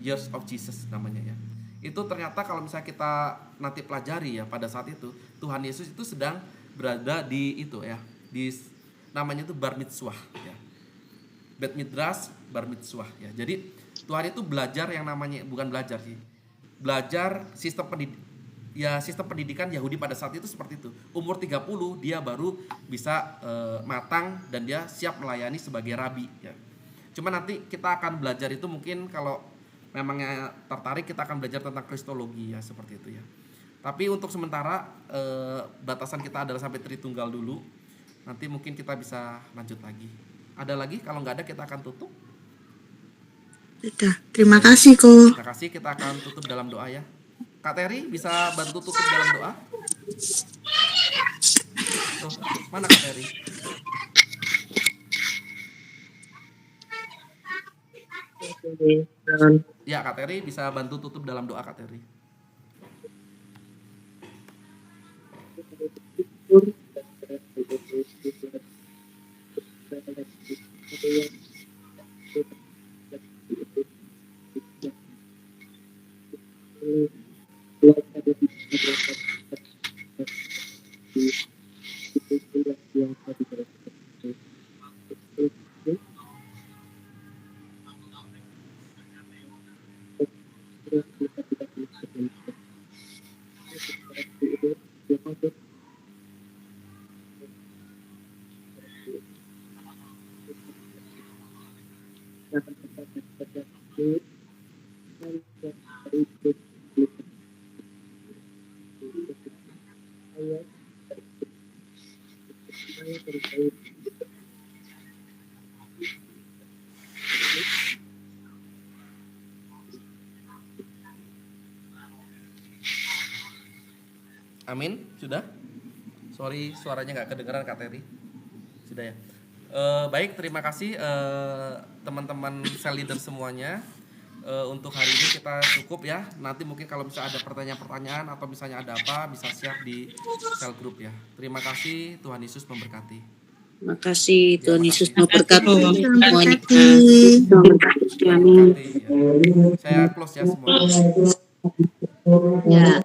Years of Jesus namanya ya. Itu ternyata kalau misalnya kita nanti pelajari ya pada saat itu Tuhan Yesus itu sedang berada di itu ya, di namanya itu bar mitzvah ya. Bet midras bar mitzvah ya. Jadi Tuhan itu belajar yang namanya bukan belajar sih. Belajar sistem pendidikan Yahudi pada saat itu seperti itu. Umur 30 dia baru bisa matang dan dia siap melayani sebagai rabi ya. Cuma nanti kita akan belajar itu mungkin kalau memangnya tertarik kita akan belajar tentang kristologi ya seperti itu ya. Tapi untuk sementara batasan kita adalah sampai Tritunggal dulu. Nanti mungkin kita bisa lanjut lagi. Ada lagi? Kalau nggak ada kita akan tutup. Sudah, terima kasih Ko. Terima kasih, kita akan tutup dalam doa ya. Kak Teri bisa bantu tutup dalam doa? Tuh, mana Kak Teri? Ya Kak Teri bisa bantu tutup dalam doa Kak Teri. Amin, sudah? Sorry, suaranya nggak kedengeran Kak Teri. Sudah ya. Baik, terima kasih teman-teman sel leader semuanya. Untuk hari ini kita cukup ya. Nanti mungkin kalau misalnya ada pertanyaan-pertanyaan atau misalnya ada apa, bisa share di sel grup ya. Terima kasih, Tuhan Yesus memberkati. Terima kasih, Tuhan Yesus memberkati Terima semuanya. kasih. Terima kasih, ya. Saya close ya semua. Ya.